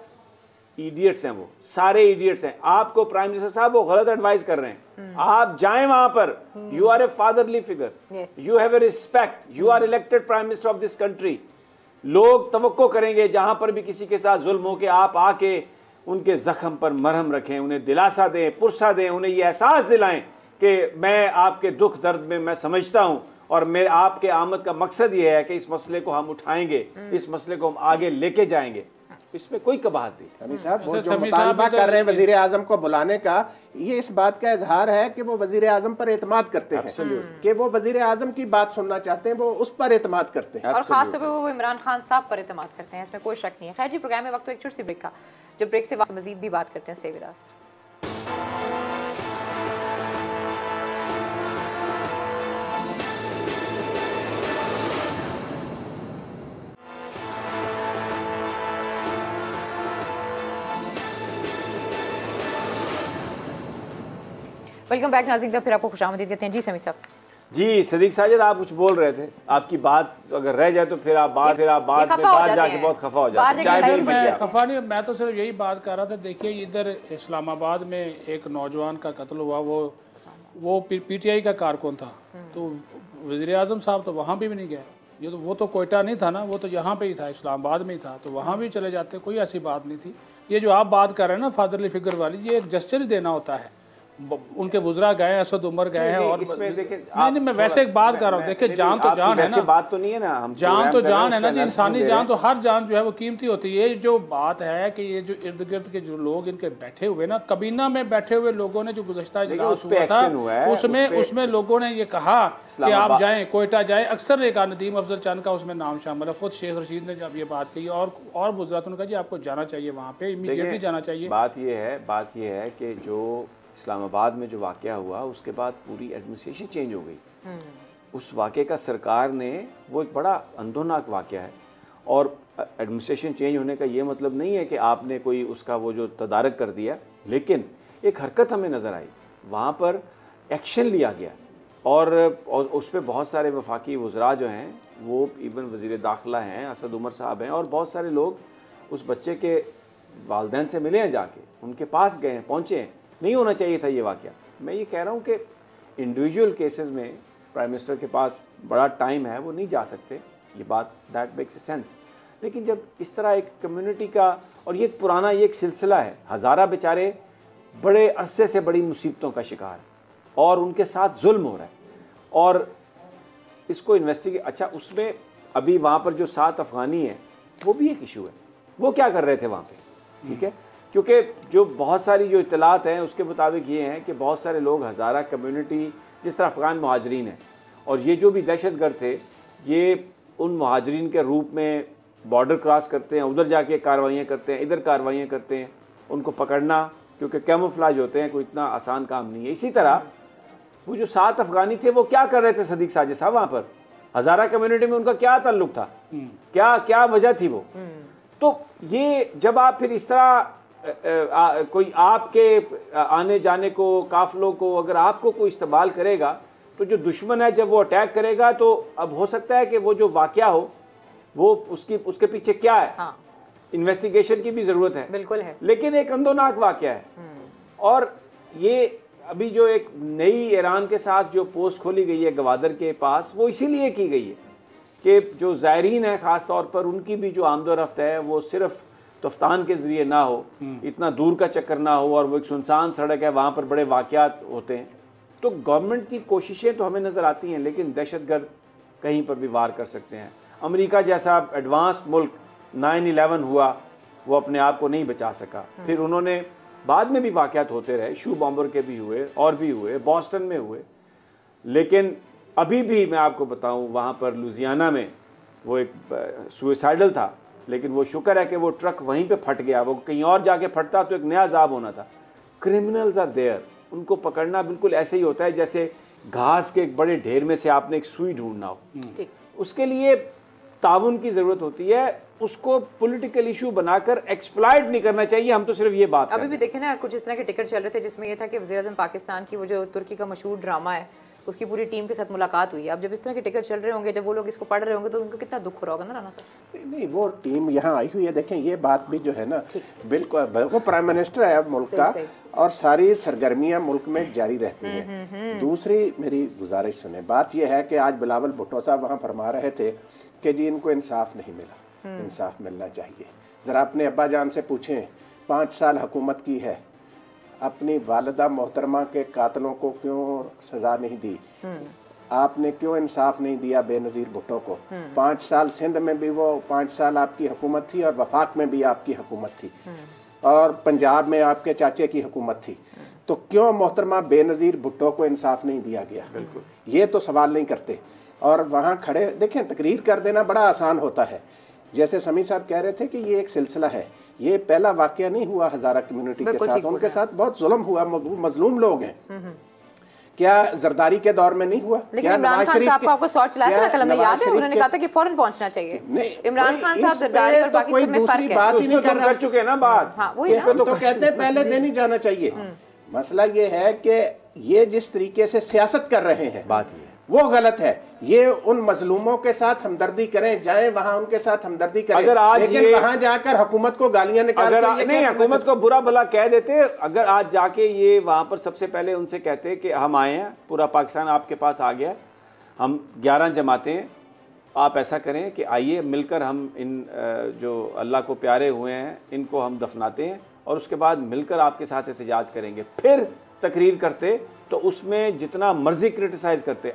इडियट्स हैं, वो सारे इडियट्स हैं। आपको प्राइम मिनिस्टर साहब वो गलत एडवाइस कर रहे हैं। आप जाएं वहां पर, you are a fatherly figure, you have a respect, you are elected prime minister of this country. लोग तवक्को करेंगे जहां पर भी किसी के साथ जुल्म हो के आप आके उनके जख्म पर मरहम रखें, उन्हें दिलासा दें, पुरसा दें, उन्हें ये एहसास दिलाएं कि मैं आपके दुख दर्द में मैं समझता हूं और मेरे आपके आमद का मकसद ये है कि इस मसले को हम उठाएंगे, इस मसले को हम आगे लेके जाएंगे। इसमें कोई कबाहत नहीं। साहब वो जो मुतालबा कर रहे हैं वजीर आजम को बुलाने का, ये इस बात का इजहार है कि वो वजीर आजम पर एतमाद करते हैं, कि वो वजीर आजम की बात सुनना चाहते हैं, वो उस पर एतमाद करते हैं, और खास तौर पर वो इमरान खान साहब पर एतमाद करते हैं, इसमें कोई शक नहीं है। खैर जी, प्रोग्राम में वक्त एक छोटी सी ब्रेक का, जब ब्रेक से वक्त मजीद भी बात करते हैं। Stay with us. Welcome back नाज़रीन, फिर आपको खुशामदीद कहते हैं। जी समी साहब। जी सदीक साजिद, आप कुछ बोल रहे थे, आपकी बात अगर रह जाए तो फिर आप बाद में जाके बहुत खफा हो जाते हैं। खफा नहीं, मैं तो सिर्फ यही बात कर रहा था। देखिए इधर इस्लामाबाद में एक नौजवान का कत्ल हुआ, वो पीटीआई का कारकुन था, तो वज़ीर आज़म साहब तो वहाँ भी नहीं गए। ये तो वो तो कोयटा नहीं था ना, वो तो यहाँ पे ही था, इस्लामाबाद में ही था, तो वहाँ भी चले जाते, कोई ऐसी बात नहीं थी। ये जो आप बात कर रहे हैं ना फादरली फिगर वाली, ये एक जस्टिस देना होता है। उनके गुजरा गए, असद उमर गए हैं, और नहीं मैं वैसे एक बात कर रहा हूँ। देखिए जान तो जान है ना, बात तो नहीं है ना, हम जान तो जान है ना जी, इंसानी जान तो हर जान जो है वो कीमती होती है। ये जो बात है कि ये जो इर्द गिर्द के जो लोग इनके बैठे हुए ना, कबीना में बैठे हुए लोगों ने जो गुज़श्ता इजलास हुआ था, उसमें लोगों ने ये कहा कि आप जाएं, कोयटा जाएं। अक्सर एक नदीम अफजल चंद का उसमें नाम शामिल है, खुद शेख रशीद ने जब ये बात कही और गुजरात ने कहा जी आपको जाना चाहिए वहाँ पे, इमीडिएटली जाना चाहिए। बात ये है कि जो इस्लामाबाद में जो वाक़या हुआ उसके बाद पूरी एडमिनिस्ट्रेशन चेंज हो गई। उस वाक़े का सरकार ने, वो एक बड़ा अंदोनाक वाक़या है, और एडमिनिस्ट्रेशन चेंज होने का ये मतलब नहीं है कि आपने कोई उसका वो जो तदारक कर दिया, लेकिन एक हरकत हमें नज़र आई, वहाँ पर एक्शन लिया गया और उस पर बहुत सारे वफाकी वज़रा जो हैं, वो इवन वज़ीर दाखिला हैं, असद उमर साहब हैं, और बहुत सारे लोग उस बच्चे के वालिदैन से मिले हैं, जाके उनके पास गए हैं, पहुँचे हैं। नहीं होना चाहिए था ये वाक़या। मैं ये कह रहा हूँ कि इंडिविजुअल केसेस में प्राइम मिनिस्टर के पास बड़ा टाइम है, वो नहीं जा सकते, ये बात दैट मेक्स सेंस। लेकिन जब इस तरह एक कम्युनिटी का, और ये पुराना ये एक सिलसिला है, हज़ारा बेचारे बड़े अरसे से बड़ी मुसीबतों का शिकार है और उनके साथ जुल्म हो रहा है, और इसको इन्वेस्टिगेट, अच्छा उसमें अभी वहाँ पर जो 7 अफ़गानी हैं वो भी एक इशू है, वो क्या कर रहे थे वहाँ पे, ठीक है, क्योंकि जो बहुत सारी जो इत्तलात हैं उसके मुताबिक ये हैं कि बहुत सारे लोग हज़ारा कम्युनिटी, जिस तरह अफ़गान मुहाजिरीन हैं, और ये जो भी दहशतगर्द थे ये उन मुहाजिरीन के रूप में बॉर्डर क्रॉस करते हैं, उधर जाके कार्रवाइयाँ करते हैं, इधर कार्रवाइयाँ करते हैं, उनको पकड़ना क्योंकि कैमोफ्लेज होते हैं, कोई इतना आसान काम नहीं है। इसी तरह वो जो 7 अफ़गानी थे वो क्या कर रहे थे सदीक साजिद साहब वहाँ पर, हज़ारा कम्युनिटी में उनका क्या ताल्लुक था, क्या क्या वजह थी वो। तो ये जब आप फिर इस तरह कोई आपके आने जाने को, काफिलों को अगर आपको कोई इस्तेमाल करेगा, तो जो दुश्मन है जब वो अटैक करेगा तो अब हो सकता है कि वो जो वाक़या हो वो उसके पीछे क्या है, हाँ। इन्वेस्टिगेशन की भी ज़रूरत है, बिल्कुल है, लेकिन एक अंदोनाक वाक़या है। और ये अभी जो एक नई ईरान के साथ जो पोस्ट खोली गई है गवादर के पास, वो इसीलिए की गई है कि जो ज़ायरीन है ख़ास तौर पर, उनकी भी जो आमदोरफ्त है वो सिर्फ तफ्तान के ज़रिए ना हो, इतना दूर का चक्कर ना हो, और वो एक सुनसान सड़क है, वहाँ पर बड़े वाक़यात होते हैं। तो गवर्नमेंट की कोशिशें तो हमें नज़र आती हैं, लेकिन दहशतगर्द कहीं पर भी वार कर सकते हैं। अमेरिका जैसा एडवांस मुल्क 9/11 हुआ, वो अपने आप को नहीं बचा सका, फिर उन्होंने बाद में भी वाक़यात होते रहे, शू बॉम्बर के भी हुए और भी हुए, बॉस्टन में हुए, लेकिन अभी भी मैं आपको बताऊं वहाँ पर लुजियाना में वो एक सुइसाइडल था, लेकिन वो शुक्र है कि वो ट्रक वहीं पे फट गया, वो कहीं और जाके फटता तो एक नया अज़ाब होना था। क्रिमिनल्स आर देयर, उनको पकड़ना बिल्कुल ऐसे ही होता है जैसे घास के एक बड़े ढेर में से आपने एक सुई ढूंढना हो, उसके लिए ताउन की ज़रूरत होती है, उसको पॉलिटिकल इशू बनाकर एक्सप्लॉइट नहीं करना चाहिए। हम तो सिर्फ ये बात अभी भी देखें ना, कुछ इस तरह के टिकट चल रहे थे जिसमें ये था कि वज़ीर-ए-आज़म पाकिस्तान की वो जो तुर्की का मशहूर ड्रामा है उसकी पूरी टीम के साथ मुलाकात हुई है। अब जब इस तरह के टिकट चल रहे होंगे, जब वो लोग इसको पढ़ रहे होंगे, तो उनको कितना दुख हो रहा होगा ना राना साहब। नहीं, वो टीम यहाँ आई हुई है, देखें ये बात भी जो है ना, बिल्कुल वो प्राइम मिनिस्टर है मुल्क का, और सारी सरगर्मियाँ मुल्क में जारी रहती हैं। दूसरी मेरी गुजारिश सुने, बात यह है कि आज बिलावल भुट्टो साहब वहाँ फरमा रहे थे कि जी इनको इंसाफ नहीं मिला, इंसाफ मिलना चाहिए। ज़रा अपने अब्बा जान से पूछें, 5 साल हुकूमत की है, अपनी वालिदा मोहतरमा के कातलों को क्यों सज़ा नहीं दी, आपने क्यों इंसाफ नहीं दिया बेनज़ीर भुट्टो को। 5 साल सिंध में भी वो 5 साल आपकी हुकूमत थी, और वफाक में भी आपकी हुकूमत थी, और पंजाब में आपके चाचे की हुकूमत थी, तो क्यों मोहतरमा बेनज़ीर भुट्टो को इंसाफ नहीं दिया गया। बिल्कुल, ये तो सवाल नहीं करते। और वहाँ खड़े देखें, तकरीर कर देना बड़ा आसान होता है, जैसे समीर साहब कह रहे थे कि ये एक सिलसिला है, ये पहला वाक़या नहीं हुआ हज़ारा कम्युनिटी के साथ, उनके साथ बहुत जुल्म हुआ, मजलूम लोग हैं। क्या जरदारी के दौर में नहीं हुआ? लेकिन इमरान खान साहब को आपको शॉट चलाया था ना कलम में, याद है? उन्होंने कहा था कि फौरन पहुंचना चाहिए। इमरान खान साहब जरदारी और बाकी सब में फर्क है, बात ही नहीं कर चुके हैं ना बात। हाँ, वही तो कहते हैं पहले दिन ही जाना चाहिए। मसला ये है कि ये जिस तरीके से सियासत कर रहे हैं, बात ये वो गलत है। ये उन मजलूमों के साथ हमदर्दी करें, जाएं वहां उनके साथ हमदर्दी करें, अगर आज लेकिन वहां जाकर हुकूमत को गालियां निकाल अगर नहीं हुकूमत को बुरा भला कह देते, अगर आज जाके ये वहां पर सबसे पहले उनसे कहते कि हम आए हैं, पूरा पाकिस्तान आपके पास आ गया, हम 11 जमातें हैं, आप ऐसा करें कि आइए मिलकर हम इन जो अल्लाह को प्यारे हुए हैं इनको हम दफनाते हैं, और उसके बाद मिलकर आपके साथ एहतजाज करेंगे, फिर तकरीर करते, तो उसमें जितना मर्जी क्रिटिसाइज करते।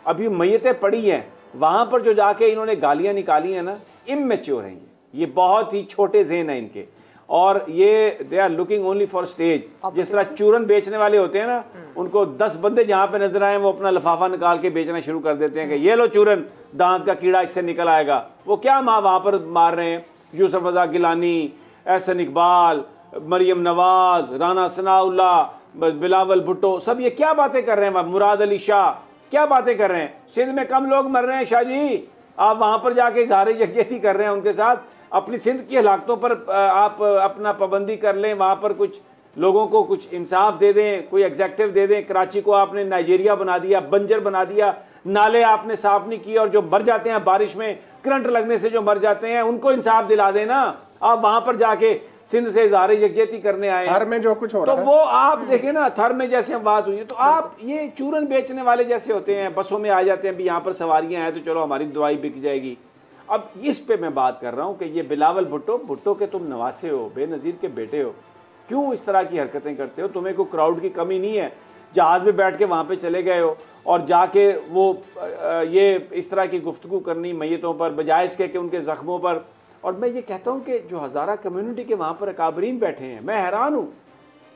अभी मैयतें पड़ी हैं वहाँ पर जो जाके इन्होंने गालियाँ निकाली हैं ना, इमैच्योर हैं ये बहुत ही छोटे ज़हन हैं इनके, और ये they are looking only for stage. जिस तरह चूरन बेचने वाले होते हैं ना, उनको 10 बंदे जहाँ पे नजर आए वो अपना लिफाफा निकाल के बेचना शुरू कर देते हैं कि ये लो चूरन, दांत का कीड़ा इससे निकल आएगा। वो क्या वहाँ पर मार रहे हैं, यूसुफ रज़ा गिलानी, एहसन इकबाल, मरियम नवाज, राना सनाउल्लाह, बिलावल भुट्टो, सब ये क्या बातें कर रहे हैं, मुराद अली शाह क्या बातें कर रहे हैं। सिंध में कम लोग मर रहे हैं शाह जी, आप वहाँ पर जाके इजहार यकजहती कर रहे हैं उनके साथ। अपनी सिंध की हलाकतों पर आप अपना पाबंदी कर लें, वहाँ पर कुछ लोगों को कुछ इंसाफ दे दें, कोई एग्जेक्टिव दे दें। कराची को आपने नाइजीरिया बना दिया, बंजर बना दिया, नाले आपने साफ नहीं किए, और जो मर जाते हैं बारिश में करंट लगने से जो मर जाते हैं उनको इंसाफ दिला देना। आप वहां पर जाके सिंध से इजहार यकजहती करने आए, थर में जो कुछ हो रहा तो है, वो आप देखें ना, थर में जैसे हम बात हुई है, तो आप ये चूरन बेचने वाले जैसे होते हैं, बसों में आ जाते हैं भी यहाँ पर सवारियां हैं तो चलो हमारी दवाई बिक जाएगी। अब इस पे मैं बात कर रहा हूँ कि ये बिलावल भुट्टो के तुम नवासे हो, बेनज़ीर के बेटे हो, क्यों इस तरह की हरकतें करते हो? तुम्हें कोई क्राउड की कमी नहीं है? जहाज में बैठ के वहाँ पे चले गए हो और जाके वो ये इस तरह की गुफ्तगू करनी मैयतों पर, बजाय इसके कि उनके ज़ख्मों पर। और मैं ये कहता हूँ कि जो हज़ारा कम्युनिटी के वहाँ पर अकाबरीन बैठे हैं, मैं हैरान हूँ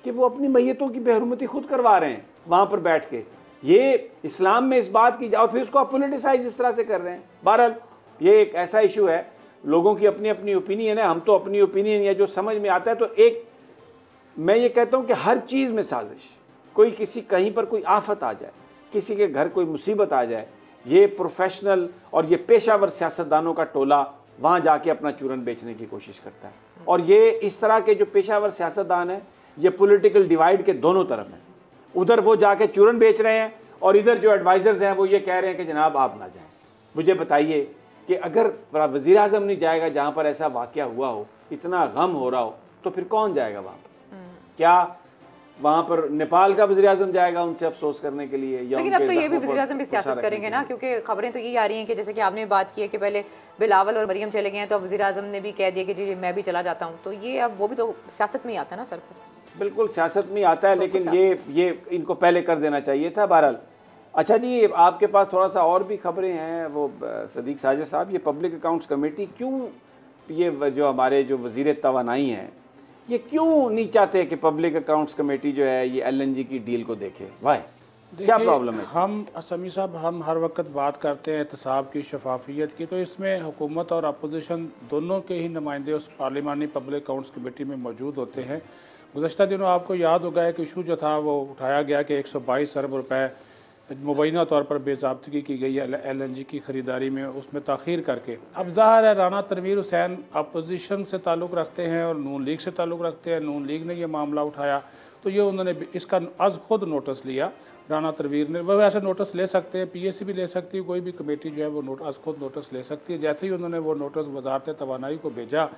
कि वो अपनी मैयतों की बेहरमती खुद करवा रहे हैं वहाँ पर बैठ के। ये इस्लाम में इस बात की जाओ, फिर उसको पोलिटिसाइज इस तरह से कर रहे हैं। बहरहाल ये एक ऐसा इशू है, लोगों की अपनी अपनी ओपिनियन है, हम तो अपनी ओपिनियन या जो समझ में आता है। तो एक मैं ये कहता हूँ कि हर चीज़ में साजिश, कोई किसी कहीं पर कोई आफत आ जाए, किसी के घर कोई मुसीबत आ जाए, ये प्रोफेशनल और ये पेशावर सियासतदानों का टोला वहाँ जाके अपना चूरन बेचने की कोशिश करता है। और ये इस तरह के जो पेशावर सियासतदान हैं, ये पॉलिटिकल डिवाइड के दोनों तरफ हैं। उधर वो जाके चूरन बेच रहे हैं और इधर जो एडवाइज़र्स हैं वो ये कह रहे हैं कि जनाब आप ना जाएं। मुझे बताइए कि अगर वज़ीर आज़म नहीं जाएगा जहाँ पर ऐसा वाक़या हुआ हो, इतना गम हो रहा हो, तो फिर कौन जाएगा वहाँ पर? क्या वहाँ पर नेपाल का वज़ीर आज़म जाएगा उनसे अफसोस करने के लिए? या लेकिन अब तो ये भी वज़ीर आज़म भी सियासत करेंगे ना, क्योंकि खबरें तो यही आ रही हैं कि जैसे कि आपने बात की है कि पहले बिलावल और मरियम चले गए हैं, तो अब वज़ीर आज़म ने भी कह दिया कि जी मैं भी चला जाता हूँ। तो ये अब वो भी तो सियासत में ही आता है ना सर? बिल्कुल सियासत में आता है, लेकिन ये इनको पहले कर देना चाहिए था। बहरहाल अच्छा जी, आपके पास थोड़ा सा और भी खबरें हैं। वो सदीक साजिद साहब, ये पब्लिक अकाउंट्स कमेटी क्यों, ये जो हमारे जो वज़ीर तवानाई हैं, ये क्यों नहीं चाहते कि पब्लिक अकाउंट्स कमेटी जो है ये LNG की डील को देखे? वाई, क्या प्रॉब्लम है? हम समी साहब, हम हर वक्त बात करते हैं एहतसाब की, शफाफियत की, तो इसमें हुकूमत और अपोजिशन दोनों के ही नुमाइंदे उस पार्लिमानी पब्लिक अकाउंट्स कमेटी में मौजूद होते हैं। गुज़श्ता दिनों आपको याद होगा एक इशू जो था वो उठाया गया कि 122 अरब रुपए मुबैना तौर पर बेज़ाब्तगी की गई है LNG की ख़रीदारी में, उसमें ताख़ीर करके। अब ज़ाहिर है राना तनवीर हुसैन अपोजिशन से ताल्लुक़ रखते हैं और नून लीग से ताल्लुक़ रखते हैं। नून लीग ने यह मामला उठाया तो ये उन्होंने इसका आज खुद नोटिस लिया राना तनवीर ने। वह ऐसे नोटिस ले सकते हैं, PAC भी ले सकती है, कोई भी कमेटी जो है वो आज खुद नोटिस ले सकती है। जैसे ही उन्होंने वो नोटिस वज़ारत तवानाई को भेजा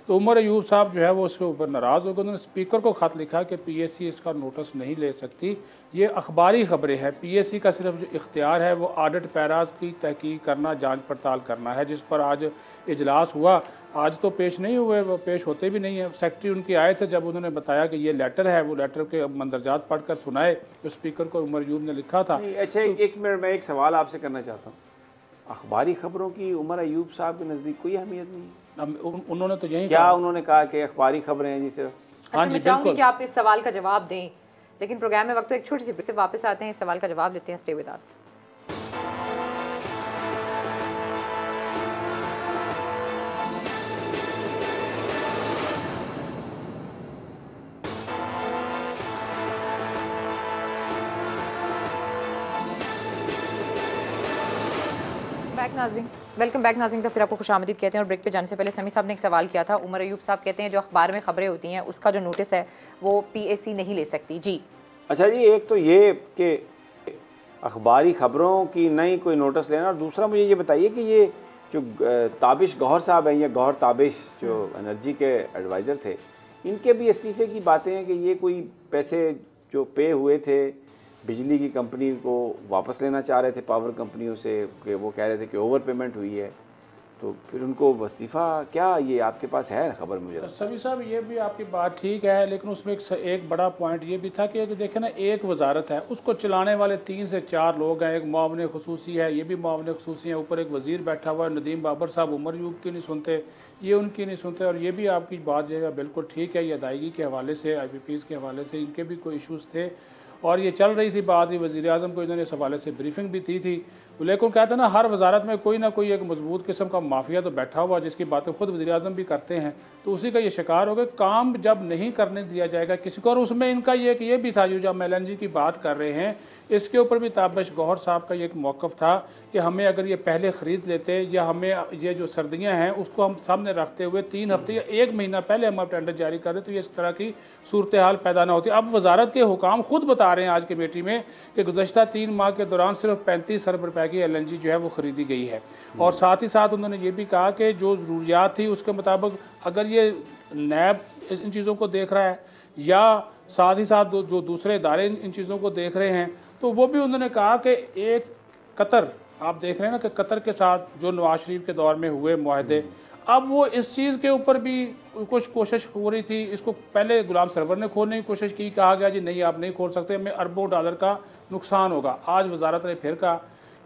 तो उमर अयूब साहब जो है वो उसके ऊपर नाराज़ हो गए। उन्होंने स्पीकर को ख़त लिखा कि PAC इसका नोटिस नहीं ले सकती, ये अखबारी ख़बरें हैं। PAC का सिर्फ जो इख्तियार है वो ऑडिट पैराज की तहकीक करना, जांच पड़ताल करना है, जिस पर आज इजलास हुआ। आज तो पेश नहीं हुए, वो पेश होते भी नहीं है। सेक्रेटरी उनके आए थे, जब उन्होंने बताया कि ये लेटर है, वो लेटर के मंदरजात पढ़ कर सुनाए जो स्पीकर को उमर अयूब ने लिखा था। अच्छा, एक मिनट, मैं एक सवाल आपसे करना चाहता हूँ। अखबारी खबरों की उमर अयूब साहब के नज़दीक कोई अहमियत नहीं है? उन्होंने तो यही क्या उन्होंने कहा कि अखबारी खबरें हैं जी सिर्फ? अच्छा, मैं चाहूँगी कि आप इस सवाल का जवाब दें, लेकिन प्रोग्राम में वक्त तो एक छोटी सी से वापस आते हैं, इस सवाल का जवाब देते हैं। Stay with us. Welcome back नाज़रीन, तो फिर आपको खुशामदीद कहते हैं। और ब्रेक पे जाने से पहले समी साहब ने एक सवाल किया था। उमर अयूब साहब कहते हैं जो अखबार में खबरें होती हैं उसका जो नोटिस है वो PAC नहीं ले सकती। जी अच्छा जी, एक तो ये कि अखबारी खबरों की नहीं कोई नोटिस लेना, और दूसरा मुझे ये बताइए कि ये जो ताबिश गौहर साहब हैं, या गौहर ताबिश जो एनर्जी के एडवाइज़र थे, इनके भी इस्तीफ़े की बातें हैं कि ये कोई पैसे जो पे हुए थे बिजली की कंपनी को वापस लेना चाह रहे थे पावर कंपनियों से, कि वो कह रहे थे कि ओवर पेमेंट हुई है, तो फिर उनको इस्तीफ़ा, क्या ये आपके पास है खबर? मुझे सभी साहब ये भी आपकी बात ठीक है, लेकिन उसमें एक बड़ा पॉइंट ये भी था कि देखें ना, एक वजारत है, उसको चलाने वाले 3 से 4 लोग हैं। एक मुआवन खुसूसी है, ये भी मुआवन खुसूसी है, ऊपर एक वज़ीर बैठा हुआ है नदीम बाबर साहब, उमर अयूब की नहीं सुनते, ये उनकी नहीं सुनते। और ये भी आपकी बात जो है बिल्कुल ठीक है, ये अदायगी के हवाले से, IPPs के हवाले से इनके भी कोई इशूज़ थे। और ये चल रही थी बात, ये वज़ीर आज़म को इन्होंने इस हवाले से ब्रीफिंग भी दी थी। लेकिन कहते हैं ना, हर वजारत में कोई ना कोई एक मजबूत किस्म का माफिया तो बैठा हुआ, जिसकी बातें खुद वज़ीर आज़म भी करते हैं, तो उसी का ये शिकार हो गए। काम जब नहीं करने दिया जाएगा किसी को, और उसमें इनका ये भी था, जो हम LNG की बात कर रहे हैं, इसके ऊपर भी ताबिश गौहर साहब का ये एक मौक़िफ़ था कि हमें अगर ये पहले ख़रीद लेते, या हमें ये जो सर्दियाँ हैं उसको हम सामने रखते हुए 3 हफ्ते या 1 महीना पहले हम टेंडर जारी कर दें, तो ये इस तरह की सूरत हाल पैदा ना होती। अब वजारत के हुकाम खुद बता रहे हैं आज कमेटी में कि गुज़श्ता 3 माह के दौरान सिर्फ 35 अरब रुपए की LNG जो है वो ख़रीदी गई है। और साथ ही साथ उन्होंने ये भी कहा कि जो ज़रूरियात थी उसके मुताबिक अगर ये नैब इन चीज़ों को देख रहा है, या साथ ही साथ जो दूसरे इदारे इन चीज़ों को देख रहे हैं, तो वो भी उन्होंने कहा कि एक कतर, आप देख रहे हैं ना कि कतर के साथ जो नवाज शरीफ के दौर में हुए मुआहदे, अब वो इस चीज़ के ऊपर भी कुछ कोशिश हो रही थी। इसको पहले गुलाम सरवर ने खोलने की कोशिश की, कहा गया जी नहीं आप नहीं खोल सकते, हमें अरबों डॉलर का नुकसान होगा। आज वजारत ने फिर कहा,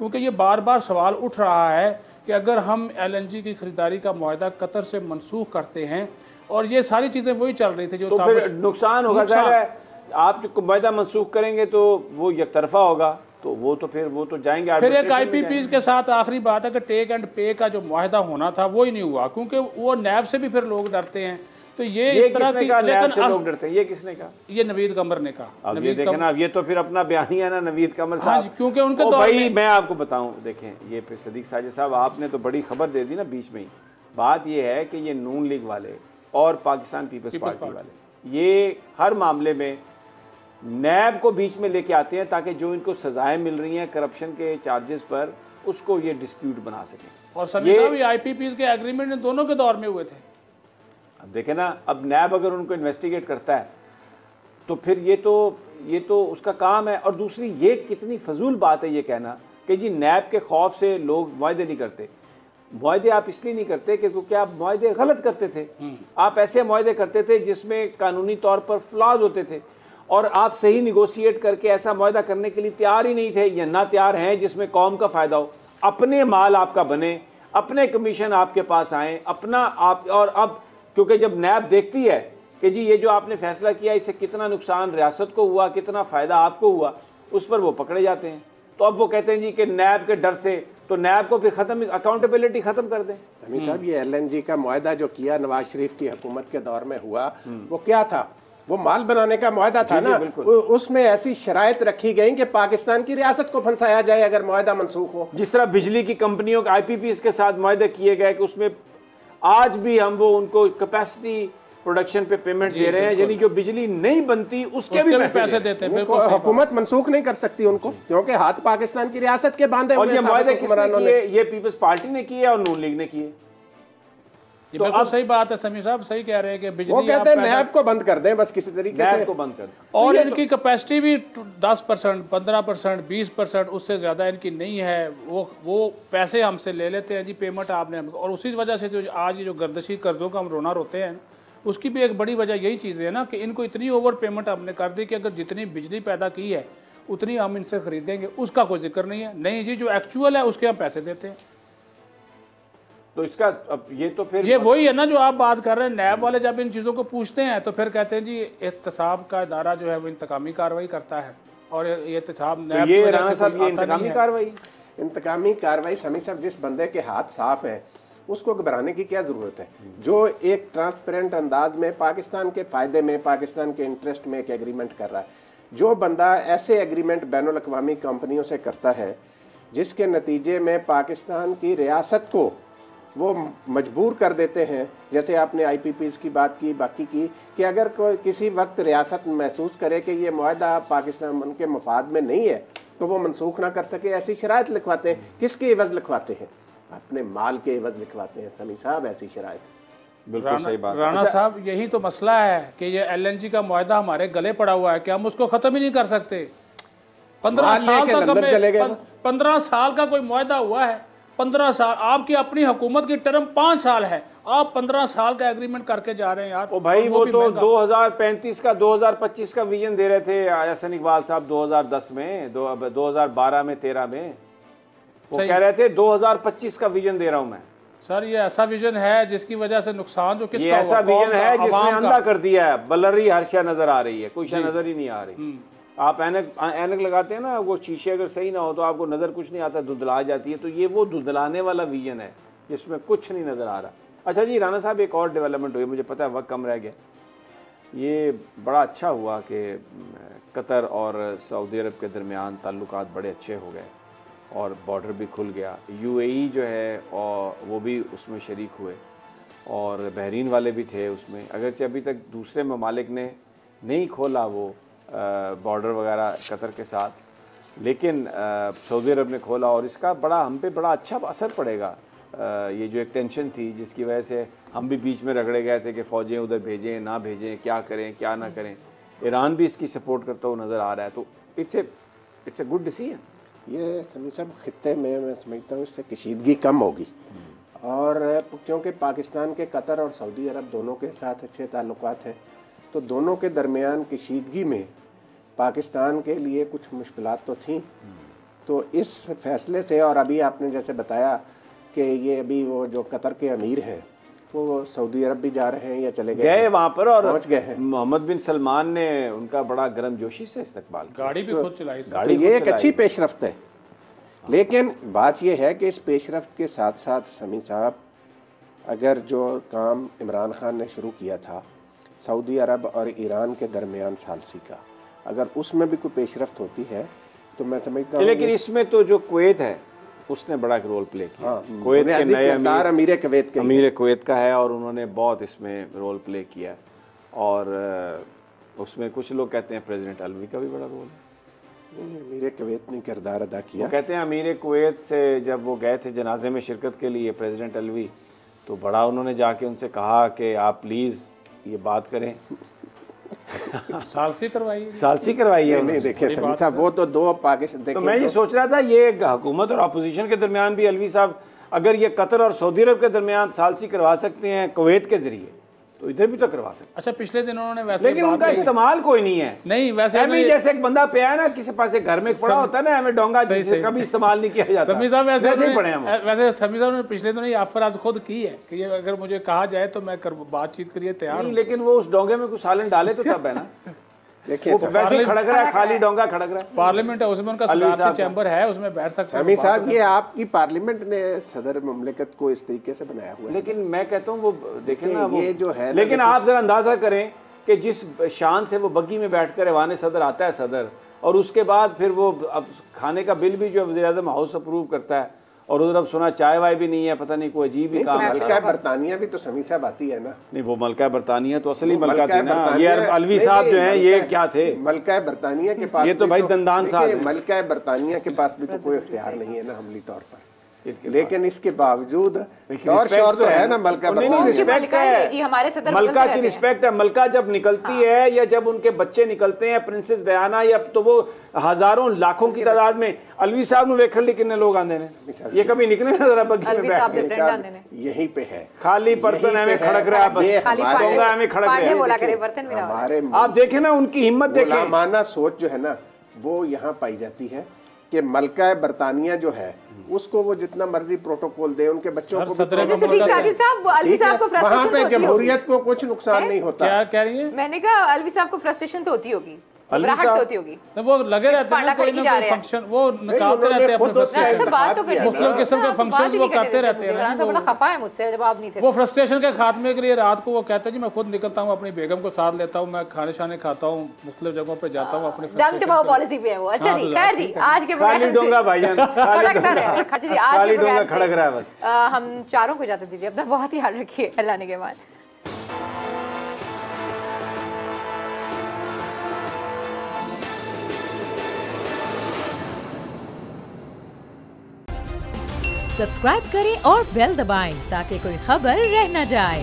क्योंकि ये बार बार सवाल उठ रहा है कि अगर हम LNG की खरीदारी का मुआहदा कतर से मनसूख करते हैं, और ये सारी चीज़ें वही चल रही थी, जो तो फिर नुकसान होगा। ज़ाहिर है आप जो मुआहदा मनसूख करेंगे तो वो एक तरफा होगा, तो वो तो जाएंगे। फिर एक IPPs के साथ आखिरी बात है कि टेक एंड पे का जो मुआहदा होना था वो ही नहीं हुआ, क्योंकि वो नैब से भी फिर लोग डरते हैं। तो ये इस तरह की, लेकिन लोग डरते हैं, ये किसने कहा? ये नवीद कमर ने कहा। अब ये देखें ना, अब ये तो फिर अपना बयान है ना नवीद कमर साहब, क्योंकि उनके दौर भाई मैं आपको बताऊं, देखें ये फिर सदीक साजिद साहब आपने तो बड़ी खबर दे दी ना बीच में ही। बात ये है कि ये नून लीग वाले और पाकिस्तान पीपल्स पार्टी वाले ये हर मामले में नैब को बीच में लेके आते हैं, ताकि जो इनको सजाएं मिल रही हैं करप्शन के चार्जेस पर, उसको ये डिस्प्यूट बना सकें। और सभी IPPs के एग्रीमेंट दोनों के दौर में हुए थे। अब देखें ना, अब नैब अगर उनको इन्वेस्टिगेट करता है तो फिर ये तो उसका काम है। और दूसरी ये कितनी फजूल बात है ये कहना कि जी नैब के खौफ से लोग मुआहदे नहीं करते। मुआहदे आप इसलिए नहीं करते कि क्योंकि आप मुआहदे गलत करते थे। आप ऐसे मुआहदे करते थे जिसमें कानूनी तौर पर फ्लॉज होते थे, और आप सही निगोशिएट करके ऐसा मुआहदा करने के लिए तैयार ही नहीं थे, या ना तैयार हैं जिसमें कौम का फ़ायदा हो। अपने माल आपका बने, अपने कमीशन आपके पास आए, अपना आप। और अब क्योंकि जब नैब देखती है कि जी ये जो आपने फैसला किया इससे कितना नुकसान रियासत को हुआ, कितना फ़ायदा आपको हुआ, उस पर वो पकड़े जाते हैं। तो अब वो कहते हैं जी कि नैब के डर से, तो नैब को फिर खत्म, अकाउंटेबिलिटी खत्म कर दें। समीर साहब, ये LNG का मुआहदा जो किया नवाज शरीफ की हुकूमत के दौर में हुआ, वो क्या था? वो माल बनाने का मुआहदा था ना। उसमें ऐसी शराइत रखी गई कि पाकिस्तान की रियासत को फंसाया जाए अगर मुआहदा मनसूख हो। जिस तरह बिजली की कंपनियों के IPPs के साथ मुआहदे किए गए कि उसमें आज भी हम वो उनको कैपेसिटी प्रोडक्शन पे पेमेंट दे रहे हैं, यानी जो बिजली नहीं बनती उसके भी पैसे देते हैं। हुकूमत मनसूख नहीं कर सकती उनको, क्योंकि हाथ पाकिस्तान की रियासत के बांधे हुए। और ये मुआहदे किसने किए? ये पीपल्स पार्टी ने किए और नून लीग ने किए। तो अब सही बात है, समीर साहब सही कह रहे हैं कि बिजली, वो कहते हैं नैब को बंद कर दें, बस किसी तरीके से को बंद कर दें। और इनकी कैपेसिटी भी 10%, 15%, 20%, उससे ज़्यादा इनकी नहीं है। वो पैसे हमसे ले लेते हैं जी, पेमेंट आपने, और उसी वजह से जो आज ये जो गर्दशी कर्जों का हम रोना रोते हैं, उसकी भी एक बड़ी वजह यही चीज़ है ना कि इनको इतनी ओवर पेमेंट हमने कर दी कि अगर जितनी बिजली पैदा की है उतनी हम इनसे खरीदेंगे, उसका कोई जिक्र नहीं है। नहीं जी, जो एक्चुअल है उसके हम पैसे देते हैं। तो इसका अब ये तो फिर ये वही है ना जो आप बात कर रहे हैं। नैब वाले जब इन चीज़ों को पूछते हैं तो फिर कहते हैं जी एहतसाब का इदारा जो है वो इंतकामी कार्रवाई करता है, और ये एहतसाब नैब ये राणा साहब ये इंतकामी कार्रवाई। समीर साहब, जिस बंदे के हाथ साफ है उसको घबराने की क्या जरूरत है? जो एक ट्रांसपेरेंट अंदाज में पाकिस्तान के फायदे में, पाकिस्तान के इंटरेस्ट में एक एग्रीमेंट कर रहा है, जो बंदा ऐसे एग्रीमेंट बैनुल अक़वामी कंपनियों से करता है जिसके नतीजे में पाकिस्तान की रियासत को वो मजबूर कर देते हैं, जैसे आपने IPPs की बात की, बाकी की, कि अगर कोई किसी वक्त रियासत महसूस करे कि ये मुआहदा पाकिस्तान उनके मफाद में नहीं है तो वो मनसूख ना कर सके, ऐसी शराइत लिखवाते हैं। किसके एवज लिखवाते हैं? अपने माल के एवज लिखवाते हैं समीर साहब, ऐसी शराइत। बिल्कुल सही बात। राणा साहब, यही तो मसला है कि ये LNG का मुआहदा हमारे गले पड़ा हुआ है कि हम उसको ख़त्म ही नहीं कर सकते। 15 साल तक 15 साल का कोई मुआहदा हुआ है। 15 साल आपकी अपनी हुकूमत की टर्म 5 साल है, आप 15 साल का एग्रीमेंट करके जा रहे हैं यार। ओ भाई, वो तो 2035 का 2025 का विजन दे रहे थे हसन इकबाल साहब 2010 में, 2012 में, 13 में वो कह रहे थे 2025 का विजन दे रहा हूं मैं। सर ये ऐसा विजन है जिसकी वजह से नुकसान जो किसका, ये ऐसा विजन है जिसने अंधा कर दिया है। बलरी हर शय नजर आ रही है, कोई शय नजर ही नहीं आ रही। आप ऐनक लगाते हैं ना, वो शीशे अगर सही ना हो तो आपको नज़र कुछ नहीं आता, धुंधला जाती है। तो ये वो धुंधलाने वाला विजन है जिसमें कुछ नहीं नज़र आ रहा। अच्छा जी राना साहब, एक और डेवलपमेंट हुई, मुझे पता है वक्त कम रह गया। ये बड़ा अच्छा हुआ कि कतर और सऊदी अरब के दरमियान ताल्लुकात बड़े अच्छे हो गए और बॉर्डर भी खुल गया। UAE जो है और वो भी उसमें शरीक हुए और बहरीन वाले भी थे उसमें, अगरचे अभी तक दूसरे ममालिक ने नहीं खोला वो बॉर्डर वगैरह कतर के साथ, लेकिन सऊदी अरब ने खोला और इसका बड़ा हम पे बड़ा अच्छा असर पड़ेगा। ये जो एक टेंशन थी जिसकी वजह से हम भी बीच में रगड़े गए थे कि फ़ौजें उधर भेजें ना भेजें, क्या करें क्या ना करें, ईरान भी इसकी सपोर्ट करता हुआ नज़र आ रहा है। तो इट्स ए गुड डिसीजन। ये समी साहब खित्ते में मैं समझता हूँ इससे कशीदगी कम होगी, और क्योंकि पाकिस्तान के कतर और सऊदी अरब दोनों के साथ अच्छे ताल्लुकात हैं, तो दोनों के दरमियान कशीदगी में पाकिस्तान के लिए कुछ मुश्किलात तो थी। तो इस फैसले से, और अभी आपने जैसे बताया कि ये अभी वो जो कतर के अमीर हैं वो सऊदी अरब भी जा रहे हैं या चले गए वहाँ पर और पहुँच गए हैं। मोहम्मद बिन सलमान ने उनका बड़ा गर्मजोशी से इस्तकबाल, गाड़ी भी खुद चलाई। तो ये एक अच्छी पेशरफ्त है। लेकिन बात यह है कि इस पेशरफ्त के साथ साथ समी साहब, अगर जो काम इमरान खान ने शुरू किया था सऊदी अरब और ईरान के दरमियान सालसी का, अगर उसमें भी कोई पेशरफ्त होती है तो मैं समझता हूँ। लेकिन इसमें तो जो कुवैत है उसने बड़ा रोल प्ले किया। हाँ, कुवैत के नए अमीर कुवैत का है और उन्होंने बहुत इसमें रोल प्ले किया। और उसमें कुछ लोग कहते हैं प्रेसिडेंट अलवी का भी बड़ा रोल है। अमीर कुवैत ने किरदार अदा किया। कहते हैं अमीर कुवैत से जब वो गए थे जनाजे में शिरकत के लिए प्रेसिडेंट अलवी, तो बड़ा उन्होंने जाके उनसे कहा कि आप प्लीज़ ये बात करें, सालसी करवाइए। नहीं देखे साहब, वो तो दो पाकिस्तान। तो मैं ये सोच रहा था ये हुकूमत और अपोजिशन के दरमियान भी अलवी साहब अगर ये कतर और सऊदी अरब के दरमियान सालसी करवा सकते हैं कुवैत के जरिए, तो इधर भी तो करवा सकते। अच्छा, पिछले दिन उन्होंने वैसे, लेकिन उनका इस्तेमाल कोई नहीं है। नहीं वैसे जैसे एक बंदा पे है ना, किसी पास एक घर में पड़ा होता है ना, हमें डोंगा जिसे कभी इस्तेमाल नहीं किया जाता। समी साहब वैसे ही पड़े हैं। वैसे समी साहब ने पिछले दिनों ये ऑफर आज खुद की है कि ये अगर मुझे कहा जाए तो मैं बातचीत करिए तैयार हूं। लेकिन वो उस डोंगे में कुछ सालन डाले तो तब है ना। देखिए वैसे खड़क रहा है, खाली डोंगा खड़क रहा है। पार्लियामेंट है उसमें, उनका सदारती चैम्बर है, उसमें बैठ सकते हैं। समी साहब, ये आपकी पार्लियामेंट ने सदर ममलिकत को इस तरीके से बनाया हुआ है। लेकिन मैं कहता हूँ वो देखें ना, ये जो है, लेकिन आप जरा अंदाजा करें कि जिस शान से वो बग्गी में बैठकर ऐवान सदर आता है सदर, और उसके बाद फिर वो अब खाने का बिल भी जो वज़ीर आज़म हाउस अप्रूव करता है, और उधर अब सुना चाय वाय भी नहीं है, पता नहीं कोई अजीब ही काम है। मलका बरतानिया भी तो समी साहब आती है ना। नहीं, वो मलका बरतानिया तो असली मलका थी ना। ये अलवी साहब जो हैं ये क्या थे? मलका बरतानिया के पास, ये तो भाई दंदान साहब, मलका बरतानिया के पास भी तो कोई इख्तियार नहीं है ना अमली तौर पर। लेकिन इसके बावजूद और शोर तो है ना मलका रिस्पेक्ट है, मलका की रिस्पेक्ट है। मलका जब निकलती है या जब उनके बच्चे निकलते हैं, प्रिंसेस डयाना, या तो वो हजारों लाखों की तादाद में अलवी साहब ने वेखल ली कितने लोग आंदे ने, ये कभी निकले ना जरा बग्गी में बैठ, यहीं पे है खाली बर्तन हमें खड़क रहा है, बस हमें खड़क रहा है। आप देखें ना उनकी हिम्मत, देखें माना सोच जो है ना वो यहाँ पाई जाती है कि मलका बरतानिया जो है उसको वो जितना मर्जी प्रोटोकॉल दे, उनके बच्चों को वहाँ पे जमहूरियत को कुछ नुकसान नहीं होता। क्या कह रही है? मैंने कहा अलवी साहब को फ्रस्ट्रेशन तो होती होगी, घबराहट होती होगी। वो लगे रहते हैं कोई ना कोई फंक्शन, वो निकालते रहते हैं अपने फ्रस्ट्रेशन, बात तो करिए, मुख्तलिफ किस्म के फंक्शंस वो करते रहते हैं। इमरान साहब बड़ा खफा है मुझसे जब आप नहीं थे। वो फ्रस्ट्रेशन के खात्मे के लिए रात को वो कहते हैं जी मैं खुद निकलता हूँ, अपनी बेगम को साथ लेता हूँ, मैं खाने शाने खाता हूँ, मुख्तलिफ जगहों पे जाता हूँ, अपनी डंग टपाओ पॉलिसी पे है वो। अच्छा जी, खैर जी, आज के खाली डोंगा भाईजान, खाली डोंगा खड़क रहा है बस। हम चारों को इजाजत दीजिए, अपना बहुत ही ख्याल रखिए लाने के बाद। सब्सक्राइब करें और बेल दबाएं ताकि कोई खबर रह न जाए।